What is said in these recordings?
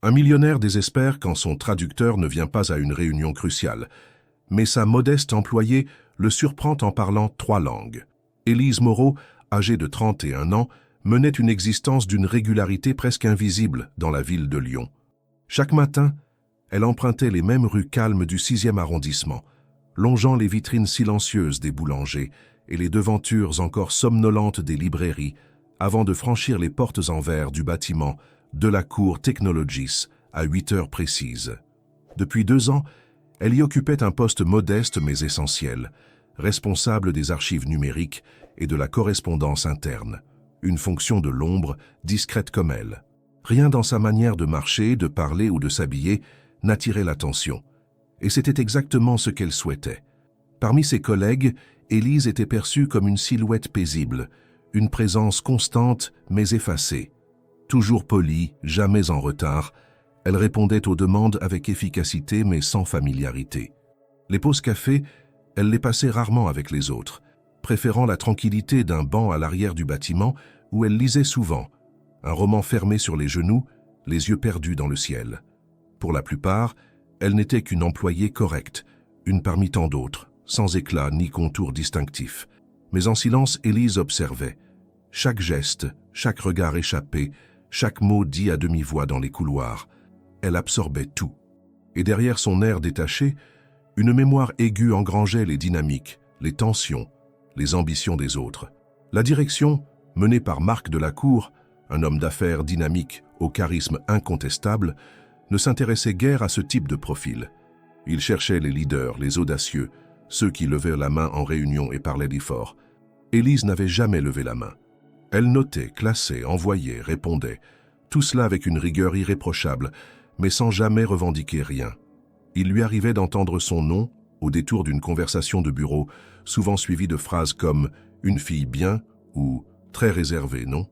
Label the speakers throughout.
Speaker 1: Un millionnaire désespère quand son traducteur ne vient pas à une réunion cruciale, mais sa modeste employée le surprend en parlant 3 langues. Élise Moreau, âgée de 31 ans, menait une existence d'une régularité presque invisible dans la ville de Lyon. Chaque matin, elle empruntait les mêmes rues calmes du 6e arrondissement, longeant les vitrines silencieuses des boulangers et les devantures encore somnolentes des librairies, avant de franchir les portes en verre du bâtiment de la cour Technologis à 8 heures précises. Depuis 2 ans, elle y occupait un poste modeste mais essentiel, responsable des archives numériques et de la correspondance interne, une fonction de l'ombre, discrète comme elle. Rien dans sa manière de marcher, de parler ou de s'habiller n'attirait l'attention, et c'était exactement ce qu'elle souhaitait. Parmi ses collègues, Élise était perçue comme une silhouette paisible, une présence constante mais effacée. Toujours polie, jamais en retard, elle répondait aux demandes avec efficacité mais sans familiarité. Les pauses café, elle les passait rarement avec les autres, préférant la tranquillité d'un banc à l'arrière du bâtiment où elle lisait souvent, un roman fermé sur les genoux, les yeux perdus dans le ciel. Pour la plupart, elle n'était qu'une employée correcte, une parmi tant d'autres, sans éclat ni contour distinctif. Mais en silence, Élise observait. Chaque geste, chaque regard échappé, chaque mot dit à demi-voix dans les couloirs. Elle absorbait tout. Et derrière son air détaché, une mémoire aiguë engrangeait les dynamiques, les tensions, les ambitions des autres. La direction, menée par Marc Delacour, un homme d'affaires dynamique au charisme incontestable, ne s'intéressait guère à ce type de profil. Il cherchait les leaders, les audacieux, ceux qui levaient la main en réunion et parlaient d'efforts. Élise n'avait jamais levé la main. Elle notait, classait, envoyait, répondait, tout cela avec une rigueur irréprochable, mais sans jamais revendiquer rien. Il lui arrivait d'entendre son nom au détour d'une conversation de bureau, souvent suivie de phrases comme « une fille bien » ou « très réservée, non ?»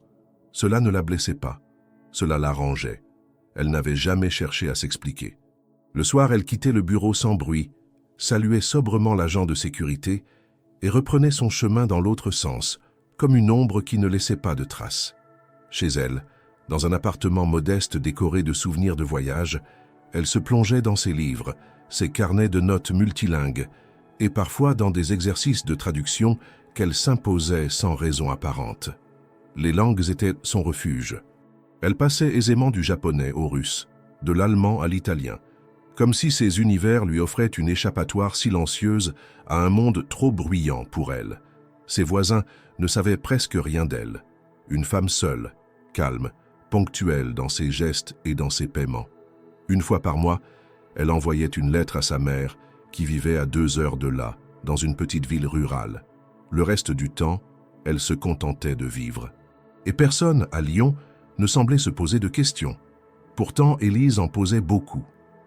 Speaker 1: Cela ne la blessait pas, cela l'arrangeait. Elle n'avait jamais cherché à s'expliquer. Le soir, elle quittait le bureau sans bruit, saluait sobrement l'agent de sécurité et reprenait son chemin dans l'autre sens, comme une ombre qui ne laissait pas de traces. Chez elle, dans un appartement modeste décoré de souvenirs de voyage, elle se plongeait dans ses livres, ses carnets de notes multilingues, et parfois dans des exercices de traduction qu'elle s'imposait sans raison apparente. Les langues étaient son refuge. Elle passait aisément du japonais au russe, de l'allemand à l'italien, comme si ces univers lui offraient une échappatoire silencieuse à un monde trop bruyant pour elle. Ses voisins ne savaient presque rien d'elle. Une femme seule, calme, ponctuelle dans ses gestes et dans ses paiements. Une fois par mois, elle envoyait une lettre à sa mère, qui vivait à 2 heures de là, dans une petite ville rurale. Le reste du temps, elle se contentait de vivre. Et personne, à Lyon, ne semblait se poser de questions. Pourtant, Élise en posait beaucoup.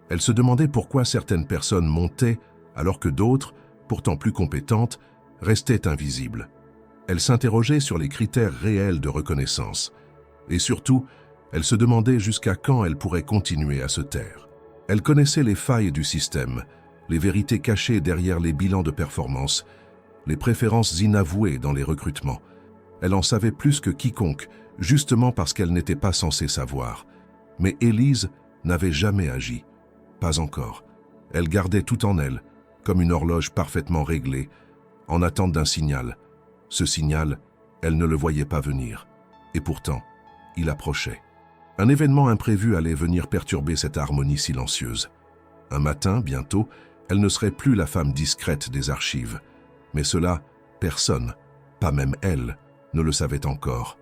Speaker 1: Elle se demandait pourquoi certaines personnes montaient, alors que d'autres, pourtant plus compétentes, restaient invisibles. Elle s'interrogeait sur les critères réels de reconnaissance. Et surtout, elle se demandait jusqu'à quand elle pourrait continuer à se taire. Elle connaissait les failles du système, les vérités cachées derrière les bilans de performance, les préférences inavouées dans les recrutements. Elle en savait plus que quiconque, justement parce qu'elle n'était pas censée savoir. Mais Élise n'avait jamais agi. Pas encore. Elle gardait tout en elle, comme une horloge parfaitement réglée, en attente d'un signal. Ce signal, elle ne le voyait pas venir. Et pourtant, il approchait. Un événement imprévu allait venir perturber cette harmonie silencieuse. Un matin, bientôt, elle ne serait plus la femme discrète des archives. Mais cela, personne, pas même elle, ne le savait encore.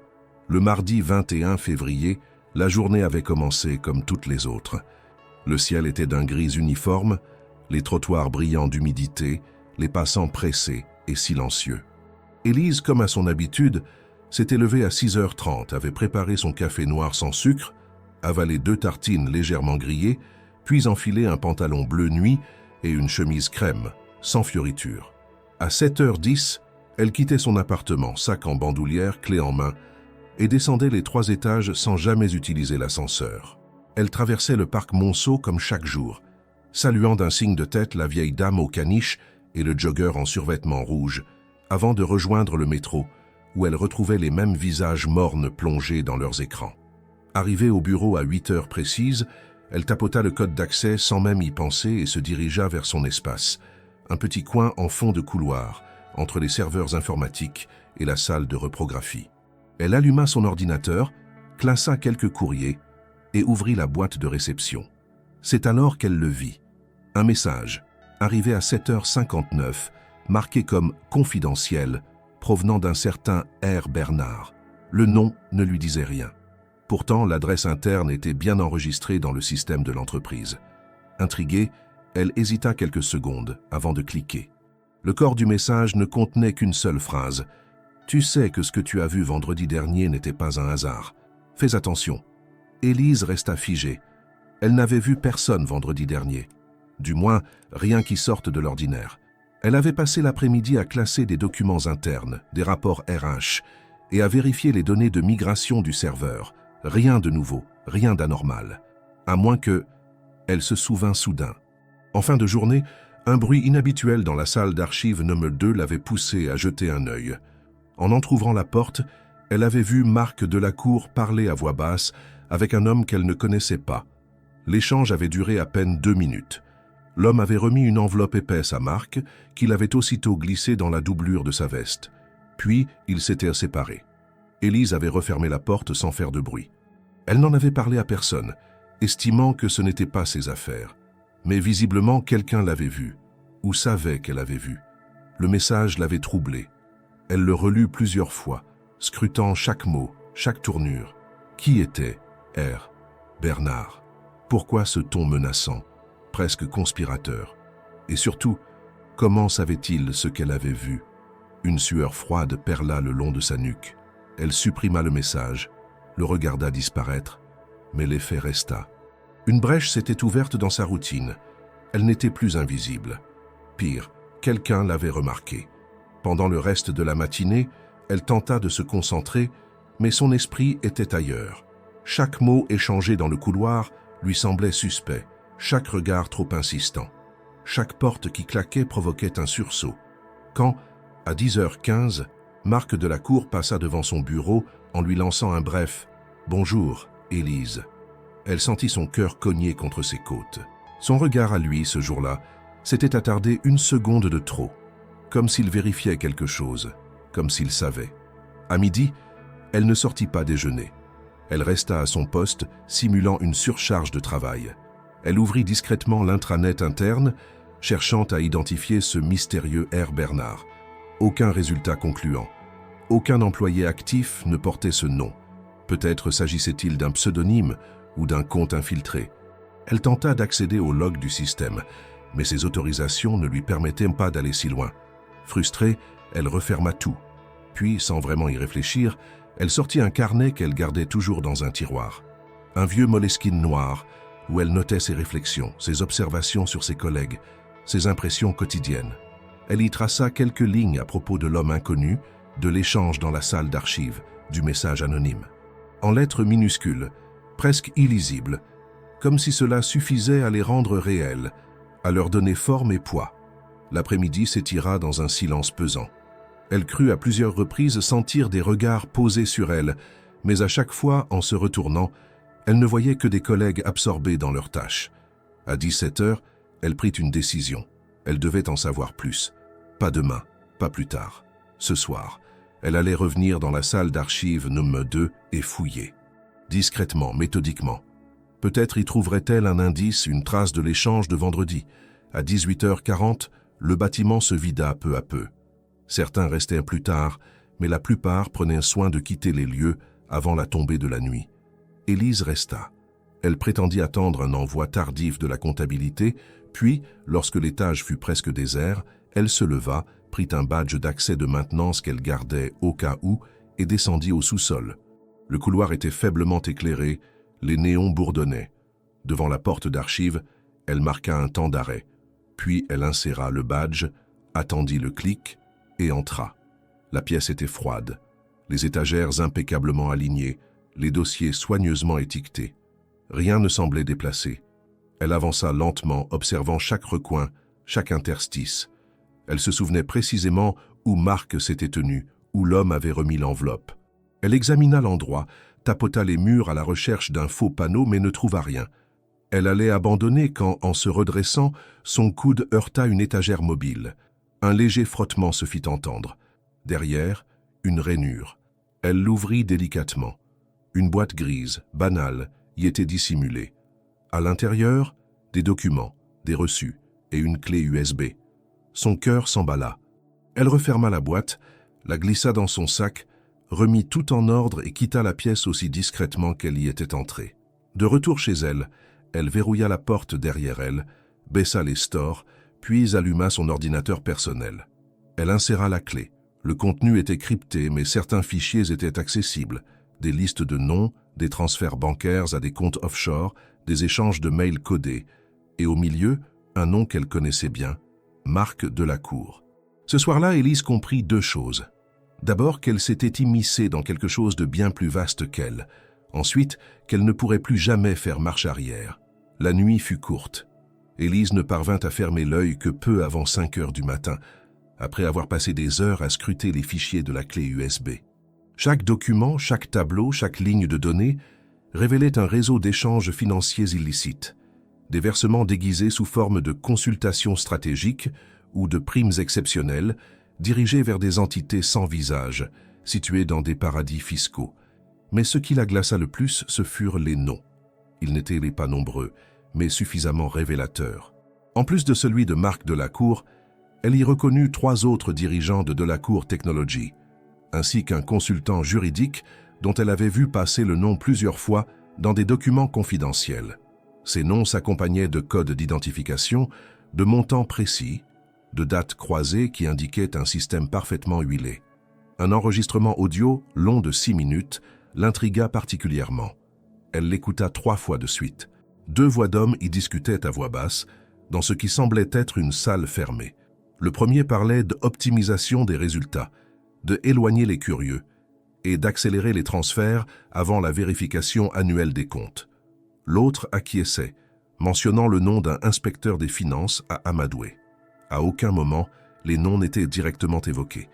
Speaker 1: Le mardi 21 février, la journée avait commencé comme toutes les autres. Le ciel était d'un gris uniforme, les trottoirs brillants d'humidité, les passants pressés et silencieux. Élise, comme à son habitude, s'était levée à 6h30, avait préparé son café noir sans sucre, avalé 2 tartines légèrement grillées, puis enfilé un pantalon bleu nuit et une chemise crème, sans fioriture. À 7h10, elle quittait son appartement, sac en bandoulière, clé en main, et descendait les 3 étages sans jamais utiliser l'ascenseur. Elle traversait le parc Monceau comme chaque jour, saluant d'un signe de tête la vieille dame au caniche et le jogger en survêtement rouge, avant de rejoindre le métro, où elle retrouvait les mêmes visages mornes plongés dans leurs écrans. Arrivée au bureau à 8 heures précises, Elle tapota le code d'accès sans même y penser et se dirigea vers son espace, un petit coin en fond de couloir, entre les serveurs informatiques et la salle de reprographie. Elle alluma son ordinateur, classa quelques courriers et ouvrit la boîte de réception. C'est alors qu'elle le vit. Un message, arrivé à 7h59, marqué comme « confidentiel », provenant d'un certain R. Bernard. Le nom ne lui disait rien. Pourtant, l'adresse interne était bien enregistrée dans le système de l'entreprise. Intriguée, elle hésita quelques secondes avant de cliquer. Le corps du message ne contenait qu'une seule phrase. « Tu sais que ce que tu as vu vendredi dernier n'était pas un hasard. Fais attention. » Élise resta figée. Elle n'avait vu personne vendredi dernier. Du moins, rien qui sorte de l'ordinaire. Elle avait passé l'après-midi à classer des documents internes, des rapports RH, et à vérifier les données de migration du serveur. Rien de nouveau, rien d'anormal. À moins que... Elle se souvint soudain. En fin de journée, un bruit inhabituel dans la salle d'archives numéro 2 l'avait poussée à jeter un œil. En entr'ouvrant la porte, elle avait vu Marc Delacour parler à voix basse avec un homme qu'elle ne connaissait pas. L'échange avait duré à peine 2 minutes. L'homme avait remis une enveloppe épaisse à Marc, qu'il avait aussitôt glissée dans la doublure de sa veste. Puis, ils s'étaient séparés. Élise avait refermé la porte sans faire de bruit. Elle n'en avait parlé à personne, estimant que ce n'était pas ses affaires. Mais visiblement, quelqu'un l'avait vue, ou savait qu'elle avait vu. Le message l'avait troublée. Elle le relut plusieurs fois, scrutant chaque mot, chaque tournure. Qui était R. Bernard? Pourquoi ce ton menaçant, presque conspirateur? Et surtout, comment savait-il ce qu'elle avait vu? Une sueur froide perla le long de sa nuque. Elle supprima le message, le regarda disparaître, mais l'effet resta. Une brèche s'était ouverte dans sa routine. Elle n'était plus invisible. Pire, quelqu'un l'avait remarqué. Pendant le reste de la matinée, elle tenta de se concentrer, mais son esprit était ailleurs. Chaque mot échangé dans le couloir lui semblait suspect, chaque regard trop insistant. Chaque porte qui claquait provoquait un sursaut. Quand, à 10h15, Marc Delacour passa devant son bureau en lui lançant un bref « Bonjour, Élise ». Elle sentit son cœur cogner contre ses côtes. Son regard à lui, ce jour-là, s'était attardé une seconde de trop, comme s'il vérifiait quelque chose, comme s'il savait. À midi, elle ne sortit pas déjeuner. Elle resta à son poste, simulant une surcharge de travail. Elle ouvrit discrètement l'intranet interne, cherchant à identifier ce mystérieux R. Bernard. Aucun résultat concluant. Aucun employé actif ne portait ce nom. Peut-être s'agissait-il d'un pseudonyme ou d'un compte infiltré. Elle tenta d'accéder au log du système, mais ses autorisations ne lui permettaient pas d'aller si loin. Frustrée, elle referma tout. Puis, sans vraiment y réfléchir, elle sortit un carnet qu'elle gardait toujours dans un tiroir. Un vieux Moleskine noir, où elle notait ses réflexions, ses observations sur ses collègues, ses impressions quotidiennes. Elle y traça quelques lignes à propos de l'homme inconnu, de l'échange dans la salle d'archives, du message anonyme. En lettres minuscules, presque illisibles, comme si cela suffisait à les rendre réels, à leur donner forme et poids. L'après-midi s'étira dans un silence pesant. Elle crut à plusieurs reprises sentir des regards posés sur elle, mais à chaque fois, en se retournant, elle ne voyait que des collègues absorbés dans leurs tâches. À 17h, elle prit une décision. Elle devait en savoir plus. Pas demain, pas plus tard. Ce soir, elle allait revenir dans la salle d'archives numéro 2 et fouiller. Discrètement, méthodiquement. Peut-être y trouverait-elle un indice, une trace de l'échange de vendredi. À 18h40, le bâtiment se vida peu à peu. Certains restèrent plus tard, mais la plupart prenaient soin de quitter les lieux avant la tombée de la nuit. Élise resta. Elle prétendit attendre un envoi tardif de la comptabilité, puis, lorsque l'étage fut presque désert, elle se leva, prit un badge d'accès de maintenance qu'elle gardait au cas où et descendit au sous-sol. Le couloir était faiblement éclairé, les néons bourdonnaient. Devant la porte d'archives, elle marqua un temps d'arrêt. Puis elle inséra le badge, attendit le clic et entra. La pièce était froide, les étagères impeccablement alignées, les dossiers soigneusement étiquetés. Rien ne semblait déplacé. Elle avança lentement, observant chaque recoin, chaque interstice. Elle se souvenait précisément où Marc s'était tenu, où l'homme avait remis l'enveloppe. Elle examina l'endroit, tapota les murs à la recherche d'un faux panneau mais ne trouva rien. Elle allait abandonner quand, en se redressant, son coude heurta une étagère mobile. Un léger frottement se fit entendre. Derrière, une rainure. Elle l'ouvrit délicatement. Une boîte grise, banale, y était dissimulée. À l'intérieur, des documents, des reçus et une clé USB. Son cœur s'emballa. Elle referma la boîte, la glissa dans son sac, remit tout en ordre et quitta la pièce aussi discrètement qu'elle y était entrée. De retour chez elle, elle verrouilla la porte derrière elle, baissa les stores, puis alluma son ordinateur personnel. Elle inséra la clé. Le contenu était crypté, mais certains fichiers étaient accessibles. Des listes de noms, des transferts bancaires à des comptes offshore, des échanges de mails codés. Et au milieu, un nom qu'elle connaissait bien, Marc Delacour. Ce soir-là, Élise comprit deux choses. D'abord, qu'elle s'était immiscée dans quelque chose de bien plus vaste qu'elle. Ensuite, qu'elle ne pourrait plus jamais faire marche arrière. La nuit fut courte. Élise ne parvint à fermer l'œil que peu avant 5 heures du matin, après avoir passé des heures à scruter les fichiers de la clé USB. Chaque document, chaque tableau, chaque ligne de données révélait un réseau d'échanges financiers illicites, des versements déguisés sous forme de consultations stratégiques ou de primes exceptionnelles dirigées vers des entités sans visage, situées dans des paradis fiscaux. Mais ce qui la glaça le plus, ce furent les noms. Ils n'étaient pas nombreux, mais suffisamment révélateurs. En plus de celui de Marc Delacour, elle y reconnut 3 autres dirigeants de Delacour Technology, ainsi qu'un consultant juridique dont elle avait vu passer le nom plusieurs fois dans des documents confidentiels. Ces noms s'accompagnaient de codes d'identification, de montants précis, de dates croisées qui indiquaient un système parfaitement huilé. Un enregistrement audio, long de 6 minutes, l'intrigua particulièrement. Elle l'écouta 3 fois de suite. 2 voix d'hommes y discutaient à voix basse, dans ce qui semblait être une salle fermée. Le premier parlait d'optimisation des résultats, de éloigner les curieux et d'accélérer les transferts avant la vérification annuelle des comptes. L'autre acquiesçait, mentionnant le nom d'un inspecteur des finances à Amadoué. À aucun moment, les noms n'étaient directement évoqués,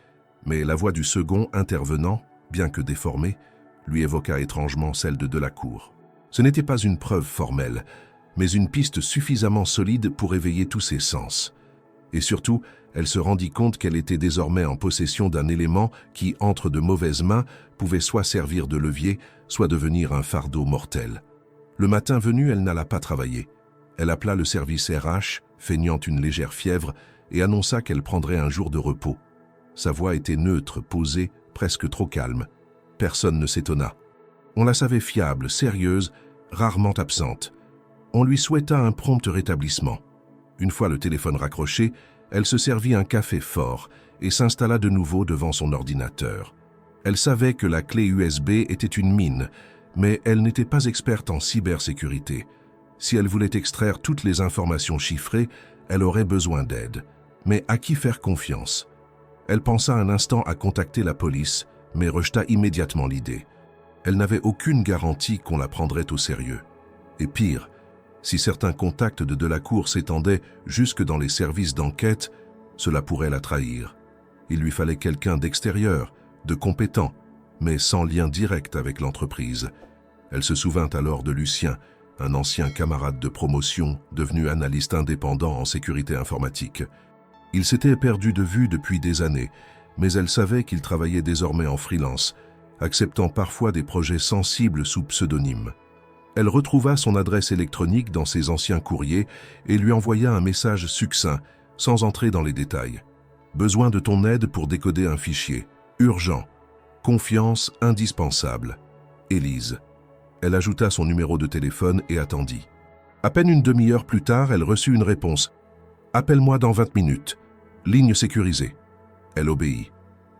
Speaker 1: mais la voix du second intervenant, bien que déformée, lui évoqua étrangement celle de Delacour. Ce n'était pas une preuve formelle, mais une piste suffisamment solide pour éveiller tous ses sens. Et surtout, elle se rendit compte qu'elle était désormais en possession d'un élément qui, entre de mauvaises mains, pouvait soit servir de levier, soit devenir un fardeau mortel. Le matin venu, elle n'alla pas travailler. Elle appela le service RH, feignant une légère fièvre, et annonça qu'elle prendrait un jour de repos. Sa voix était neutre, posée, presque trop calme. Personne ne s'étonna. On la savait fiable, sérieuse, rarement absente. On lui souhaita un prompt rétablissement. Une fois le téléphone raccroché, elle se servit un café fort et s'installa de nouveau devant son ordinateur. Elle savait que la clé USB était une mine, mais elle n'était pas experte en cybersécurité. Si elle voulait extraire toutes les informations chiffrées, elle aurait besoin d'aide. Mais à qui faire confiance? Elle pensa un instant à contacter la police, mais rejeta immédiatement l'idée. Elle n'avait aucune garantie qu'on la prendrait au sérieux. Et pire, si certains contacts de Delacour s'étendaient jusque dans les services d'enquête, cela pourrait la trahir. Il lui fallait quelqu'un d'extérieur, de compétent, mais sans lien direct avec l'entreprise. Elle se souvint alors de Lucien, un ancien camarade de promotion devenu analyste indépendant en sécurité informatique. Il s'était perdu de vue depuis des années, mais elle savait qu'il travaillait désormais en freelance, acceptant parfois des projets sensibles sous pseudonyme. Elle retrouva son adresse électronique dans ses anciens courriers et lui envoya un message succinct, sans entrer dans les détails. « Besoin de ton aide pour décoder un fichier. Urgent. Confiance indispensable. Élise. » Elle ajouta son numéro de téléphone et attendit. À peine une demi-heure plus tard, elle reçut une réponse. « Appelle-moi dans 20 minutes. Ligne sécurisée. » Elle obéit.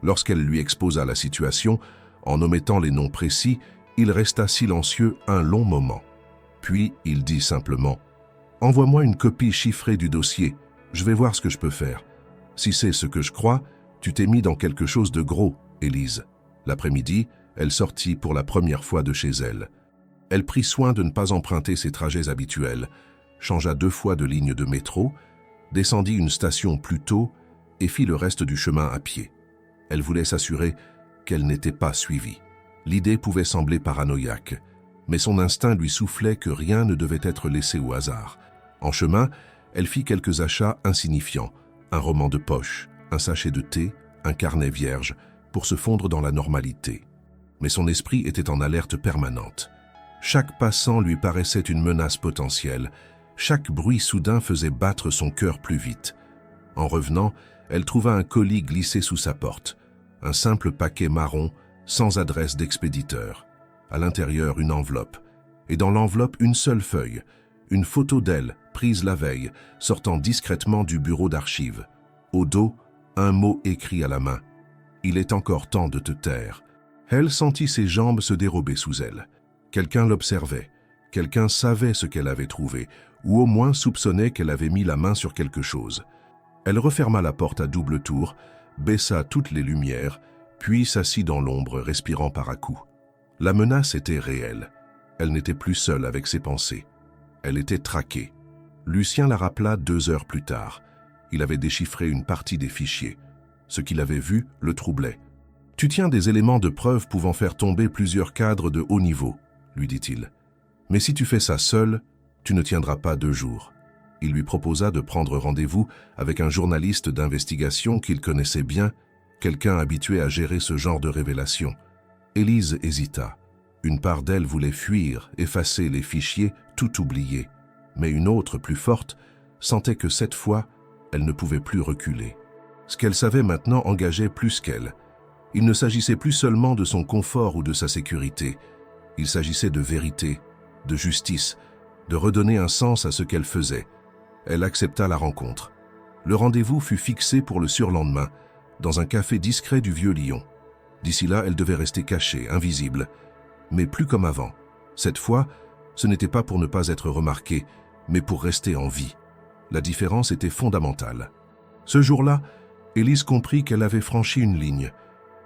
Speaker 1: Lorsqu'elle lui exposa la situation, en omettant les noms précis, il resta silencieux un long moment. Puis, il dit simplement « Envoie-moi une copie chiffrée du dossier. Je vais voir ce que je peux faire. Si c'est ce que je crois, tu t'es mis dans quelque chose de gros, Élise. » L'après-midi, elle sortit pour la première fois de chez elle. Elle prit soin de ne pas emprunter ses trajets habituels, changea 2 fois de ligne de métro, descendit une station plus tôt et fit le reste du chemin à pied. Elle voulait s'assurer qu'elle n'était pas suivie. L'idée pouvait sembler paranoïaque, Mais son instinct lui soufflait que rien ne devait être laissé au hasard. En chemin, elle fit quelques achats insignifiants, un roman de poche, un sachet de thé, un carnet vierge, pour se fondre dans la normalité. Mais son esprit était en alerte permanente. Chaque passant lui paraissait une menace potentielle. Chaque bruit soudain faisait battre son cœur plus vite. En revenant, elle trouva un colis glissé sous sa porte. Un simple paquet marron, sans adresse d'expéditeur. À l'intérieur, une enveloppe. Et dans l'enveloppe, une seule feuille. Une photo d'elle, prise la veille, sortant discrètement du bureau d'archives. Au dos, un mot écrit à la main. « Il est encore temps de te taire ». Elle sentit ses jambes se dérober sous elle. Quelqu'un l'observait. Quelqu'un savait ce qu'elle avait trouvé, ou au moins soupçonnait qu'elle avait mis la main sur quelque chose. Elle referma la porte à double tour, baissa toutes les lumières, puis s'assit dans l'ombre, respirant par à-coups. La menace était réelle. Elle n'était plus seule avec ses pensées. Elle était traquée. Lucien la rappela 2 heures plus tard. Il avait déchiffré une partie des fichiers. Ce qu'il avait vu le troublait. « Tu tiens des éléments de preuve pouvant faire tomber plusieurs cadres de haut niveau, » lui dit-il. « Mais si tu fais ça seul, tu ne tiendras pas 2 jours. » Il lui proposa de prendre rendez-vous avec un journaliste d'investigation qu'il connaissait bien, quelqu'un habitué à gérer ce genre de révélations. Élise hésita. Une part d'elle voulait fuir, effacer les fichiers, tout oublier. Mais une autre, plus forte, sentait que cette fois, elle ne pouvait plus reculer. Ce qu'elle savait maintenant engageait plus qu'elle. Il ne s'agissait plus seulement de son confort ou de sa sécurité. Il s'agissait de vérité, de justice, de redonner un sens à ce qu'elle faisait. Elle accepta la rencontre. Le rendez-vous fut fixé pour le surlendemain, dans un café discret du Vieux-Lyon. D'ici là, elle devait rester cachée, invisible. Mais plus comme avant. Cette fois, ce n'était pas pour ne pas être remarquée, mais pour rester en vie. La différence était fondamentale. Ce jour-là, Élise comprit qu'elle avait franchi une ligne.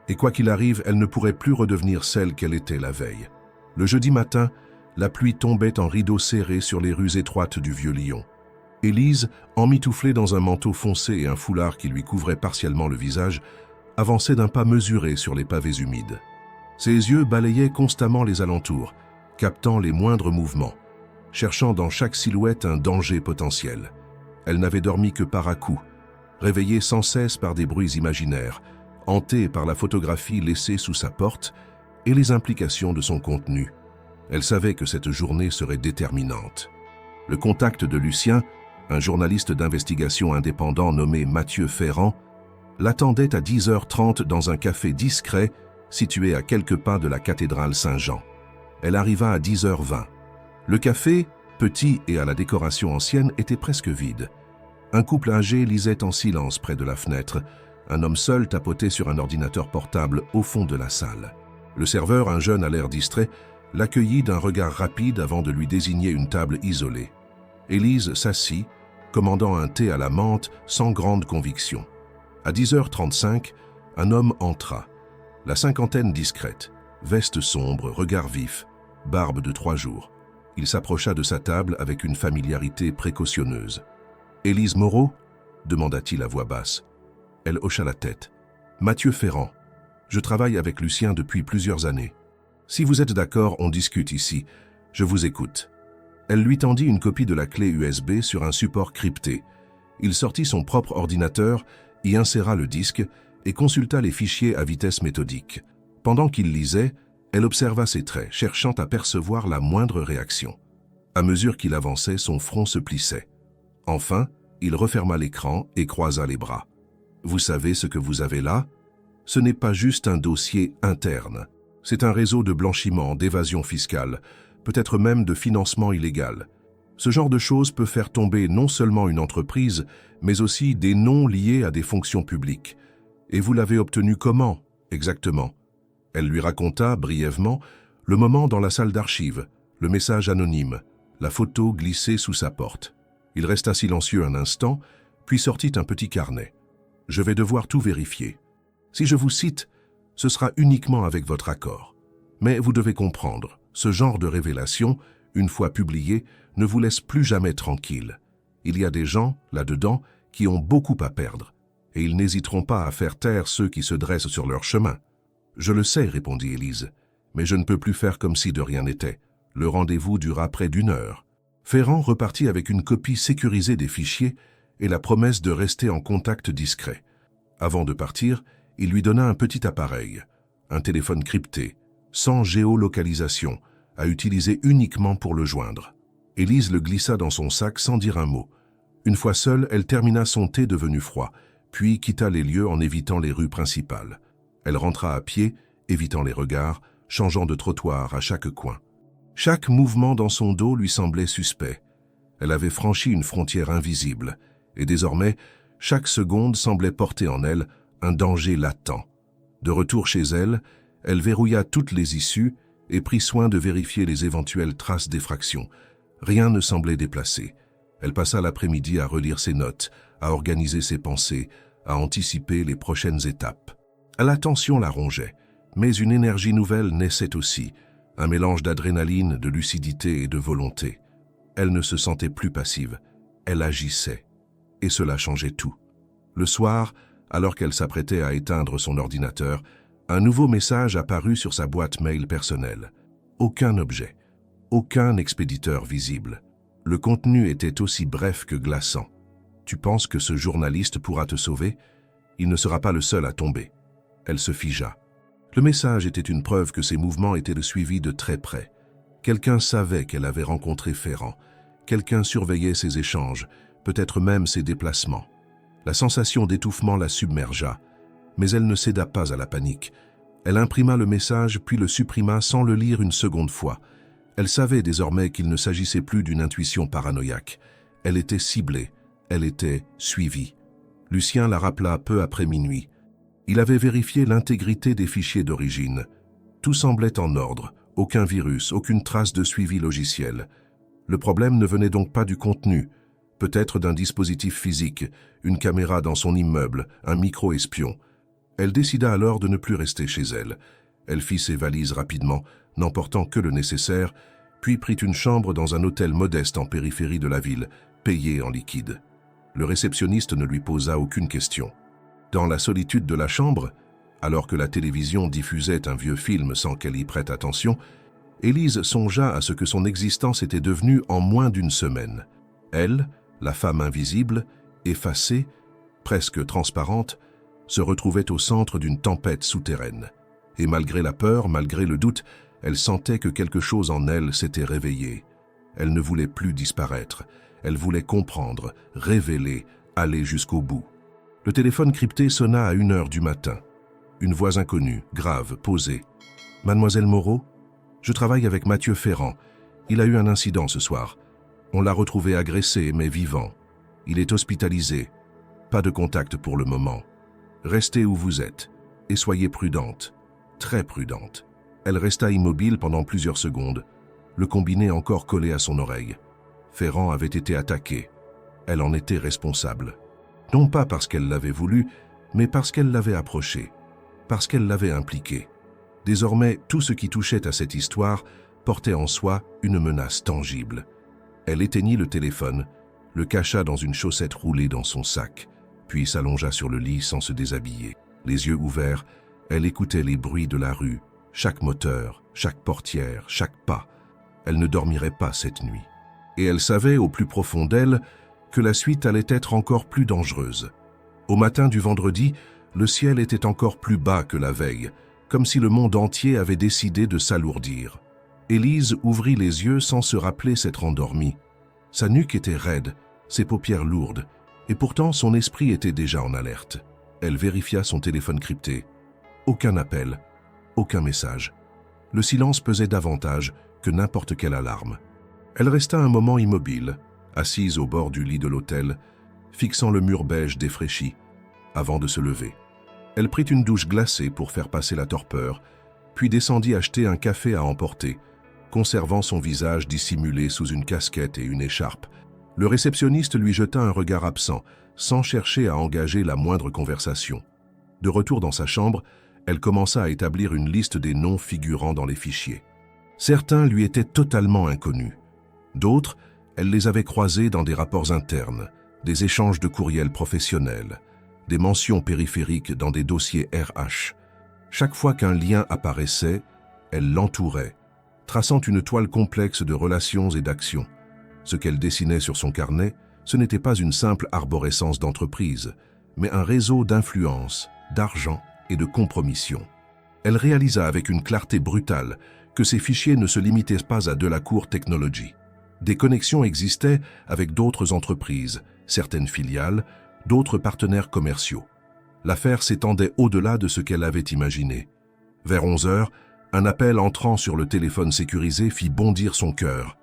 Speaker 1: Et quoi qu'il arrive, elle ne pourrait plus redevenir celle qu'elle était la veille. Le jeudi matin, la pluie tombait en rideaux serrés sur les rues étroites du Vieux-Lyon. Élise, emmitouflée dans un manteau foncé et un foulard qui lui couvrait partiellement le visage, avançait d'un pas mesuré sur les pavés humides. Ses yeux balayaient constamment les alentours, captant les moindres mouvements, cherchant dans chaque silhouette un danger potentiel. Elle n'avait dormi que par à-coups, réveillée sans cesse par des bruits imaginaires, hantée par la photographie laissée sous sa porte et les implications de son contenu. Elle savait que cette journée serait déterminante. Le contact de Lucien, un journaliste d'investigation indépendant nommé Mathieu Ferrand, l'attendait à 10h30 dans un café discret situé à quelques pas de la cathédrale Saint-Jean. Elle arriva à 10h20. Le café, petit et à la décoration ancienne, était presque vide. Un couple âgé lisait en silence près de la fenêtre. Un homme seul tapotait sur un ordinateur portable au fond de la salle. Le serveur, un jeune à l'air distrait, l'accueillit d'un regard rapide avant de lui désigner une table isolée. Élise s'assit, commandant un thé à la menthe sans grande conviction. À 10h35, un homme entra. La cinquantaine discrète, veste sombre, regard vif, barbe de 3 jours. Il s'approcha de sa table avec une familiarité précautionneuse. « Élise Moreau ?» demanda-t-il à voix basse. Elle hocha la tête. « Mathieu Ferrand. Je travaille avec Lucien depuis plusieurs années. Si vous êtes d'accord, on discute ici. Je vous écoute. » Elle lui tendit une copie de la clé USB sur un support crypté. Il sortit son propre ordinateur, y inséra le disque et consulta les fichiers à vitesse méthodique. Pendant qu'il lisait, elle observa ses traits, cherchant à percevoir la moindre réaction. À mesure qu'il avançait, son front se plissait. Enfin, il referma l'écran et croisa les bras. « Vous savez ce que vous avez là ? Ce n'est pas juste un dossier interne. C'est un réseau de blanchiment, d'évasion fiscale, peut-être même de financement illégal. Ce genre de choses peut faire tomber non seulement une entreprise, mais aussi des noms liés à des fonctions publiques. Et vous l'avez obtenu comment, exactement ?» Elle lui raconta, brièvement, le moment dans la salle d'archives, le message anonyme, la photo glissée sous sa porte. Il resta silencieux un instant, puis sortit un petit carnet. « Je vais devoir tout vérifier. Si je vous cite, ce sera uniquement avec votre accord. Mais vous devez comprendre, ce genre de révélation, une fois publiée, ne vous laisse plus jamais tranquille. Il y a des gens, là-dedans, qui ont beaucoup à perdre, et ils n'hésiteront pas à faire taire ceux qui se dressent sur leur chemin. »« Je le sais, répondit Élise, mais je ne peux plus faire comme si de rien n'était. Le rendez-vous dura près d'1 heure. Ferrand repartit avec une copie sécurisée des fichiers et la promesse de rester en contact discret. Avant de partir, il lui donna un petit appareil, un téléphone crypté, sans géolocalisation, à utiliser uniquement pour le joindre. Élise le glissa dans son sac sans dire un mot. Une fois seule, elle termina son thé devenu froid, puis quitta les lieux en évitant les rues principales. Elle rentra à pied, évitant les regards, changeant de trottoir à chaque coin. Chaque mouvement dans son dos lui semblait suspect. Elle avait franchi une frontière invisible, et désormais, chaque seconde semblait porter en elle un danger latent. De retour chez elle, elle verrouilla toutes les issues et prit soin de vérifier les éventuelles traces d'effraction. Rien ne semblait déplacé. Elle passa l'après-midi à relire ses notes, à organiser ses pensées, à anticiper les prochaines étapes. La tension la rongeait, mais une énergie nouvelle naissait aussi, un mélange d'adrénaline, de lucidité et de volonté. Elle ne se sentait plus passive, elle agissait. Et cela changeait tout. Le soir, alors qu'elle s'apprêtait à éteindre son ordinateur, un nouveau message apparut sur sa boîte mail personnelle. Aucun objet, aucun expéditeur visible. Le contenu était aussi bref que glaçant. Tu penses que ce journaliste pourra te sauver? Il ne sera pas le seul à tomber. Elle se figea. Le message était une preuve que ses mouvements étaient suivis de très près. Quelqu'un savait qu'elle avait rencontré Ferrand. Quelqu'un surveillait ses échanges, peut-être même ses déplacements. La sensation d'étouffement la submergea, mais elle ne céda pas à la panique. Elle imprima le message puis le supprima sans le lire une seconde fois. Elle savait désormais qu'il ne s'agissait plus d'une intuition paranoïaque. Elle était ciblée, elle était suivie. Lucien la rappela peu après minuit. Il avait vérifié l'intégrité des fichiers d'origine. Tout semblait en ordre, aucun virus, aucune trace de suivi logiciel. Le problème ne venait donc pas du contenu, peut-être d'un dispositif physique, une caméra dans son immeuble, un micro-espion. Elle décida alors de ne plus rester chez elle. Elle fit ses valises rapidement, n'emportant que le nécessaire, puis prit une chambre dans un hôtel modeste en périphérie de la ville, payé en liquide. Le réceptionniste ne lui posa aucune question. Dans la solitude de la chambre, alors que la télévision diffusait un vieux film sans qu'elle y prête attention, Élise songea à ce que son existence était devenue en moins d'1 semaine. Elle, la femme invisible, effacée, presque transparente, se retrouvait au centre d'une tempête souterraine. Et malgré la peur, malgré le doute, elle sentait que quelque chose en elle s'était réveillé. Elle ne voulait plus disparaître. Elle voulait comprendre, révéler, aller jusqu'au bout. Le téléphone crypté sonna à 1 heure du matin. Une voix inconnue, grave, posée. « Mademoiselle Moreau, je travaille avec Mathieu Ferrand. Il a eu un incident ce soir. On l'a retrouvé agressé, mais vivant. Il est hospitalisé. Pas de contact pour le moment. Restez où vous êtes et soyez prudente, très prudente. » Elle resta immobile pendant plusieurs secondes, le combiné encore collé à son oreille. Ferrand avait été attaqué. Elle en était responsable. Non pas parce qu'elle l'avait voulu, mais parce qu'elle l'avait approché, parce qu'elle l'avait impliqué. Désormais, tout ce qui touchait à cette histoire portait en soi une menace tangible. Elle éteignit le téléphone, le cacha dans une chaussette roulée dans son sac, puis s'allongea sur le lit sans se déshabiller. Les yeux ouverts, elle écoutait les bruits de la rue, chaque moteur, chaque portière, chaque pas. Elle ne dormirait pas cette nuit. Et elle savait au plus profond d'elle que la suite allait être encore plus dangereuse. Au matin du vendredi, le ciel était encore plus bas que la veille, comme si le monde entier avait décidé de s'alourdir. Élise ouvrit les yeux sans se rappeler s'être endormie. Sa nuque était raide, ses paupières lourdes, et pourtant son esprit était déjà en alerte. Elle vérifia son téléphone crypté. Aucun appel, aucun message. Le silence pesait davantage que n'importe quelle alarme. Elle resta un moment immobile, assise au bord du lit de l'hôtel, fixant le mur beige défraîchi, avant de se lever. Elle prit une douche glacée pour faire passer la torpeur, puis descendit acheter un café à emporter, conservant son visage dissimulé sous une casquette et une écharpe. Le réceptionniste lui jeta un regard absent, sans chercher à engager la moindre conversation. De retour dans sa chambre, elle commença à établir une liste des noms figurant dans les fichiers. Certains lui étaient totalement inconnus. D'autres, elle les avait croisés dans des rapports internes, des échanges de courriels professionnels, des mentions périphériques dans des dossiers RH. Chaque fois qu'un lien apparaissait, elle l'entourait, traçant une toile complexe de relations et d'actions. Ce qu'elle dessinait sur son carnet, ce n'était pas une simple arborescence d'entreprise, mais un réseau d'influence, d'argent et de compromission. Elle réalisa avec une clarté brutale que ces fichiers ne se limitaient pas à Delacour Technologies. Des connexions existaient avec d'autres entreprises, certaines filiales, d'autres partenaires commerciaux. L'affaire s'étendait au-delà de ce qu'elle avait imaginé. Vers 11 heures, un appel entrant sur le téléphone sécurisé fit bondir son cœur.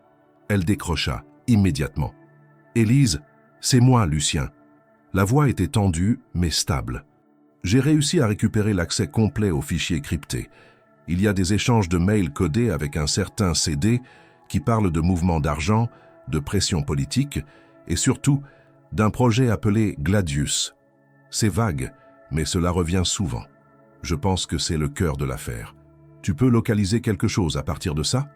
Speaker 1: Elle décrocha immédiatement. « Élise, c'est moi, Lucien. » La voix était tendue, mais stable. « J'ai réussi à récupérer l'accès complet aux fichiers cryptés. Il y a des échanges de mails codés avec un certain CD qui parle de mouvements d'argent, de pression politique et surtout d'un projet appelé Gladius. C'est vague, mais cela revient souvent. Je pense que c'est le cœur de l'affaire. Tu peux localiser quelque chose à partir de ça?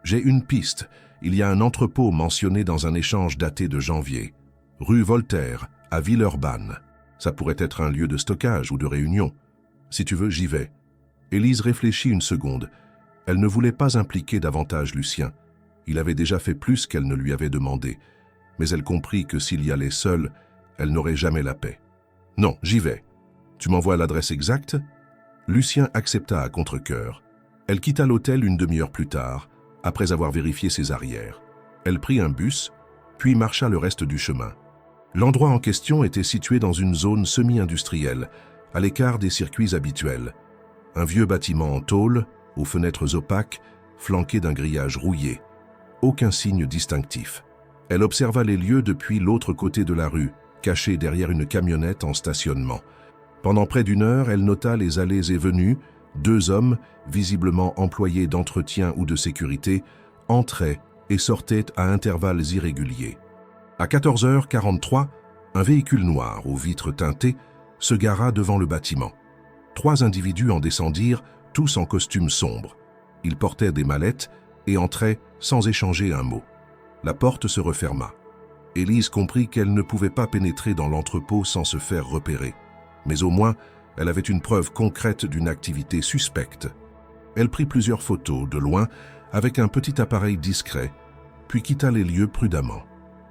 Speaker 1: J'ai une piste. Il y a un entrepôt mentionné dans un échange daté de janvier. Rue Voltaire, à Villeurbanne. Ça pourrait être un lieu de stockage ou de réunion. Si tu veux, j'y vais. » Élise réfléchit une seconde. Elle ne voulait pas impliquer davantage Lucien. Il avait déjà fait plus qu'elle ne lui avait demandé. Mais elle comprit que s'il y allait seule, elle n'aurait jamais la paix. « Non, j'y vais. Tu m'envoies l'adresse exacte ?» Lucien accepta à contre-cœur. Elle quitta l'hôtel une demi-heure plus tard, après avoir vérifié ses arrières. Elle prit un bus, puis marcha le reste du chemin. L'endroit en question était situé dans une zone semi-industrielle, à l'écart des circuits habituels. Un vieux bâtiment en tôle, aux fenêtres opaques, flanqué d'un grillage rouillé. Aucun signe distinctif. Elle observa les lieux depuis l'autre côté de la rue, cachée derrière une camionnette en stationnement. Pendant près d'une heure, elle nota les allées et venues. 2 hommes, visiblement employés d'entretien ou de sécurité, entraient et sortaient à intervalles irréguliers. À 14h43, un véhicule noir aux vitres teintées se gara devant le bâtiment. 3 individus en descendirent, tous en costume sombre. Ils portaient des mallettes et entraient sans échanger un mot. La porte se referma. Élise comprit qu'elle ne pouvait pas pénétrer dans l'entrepôt sans se faire repérer. Mais au moins, elle avait une preuve concrète d'une activité suspecte. Elle prit plusieurs photos de loin avec un petit appareil discret, puis quitta les lieux prudemment.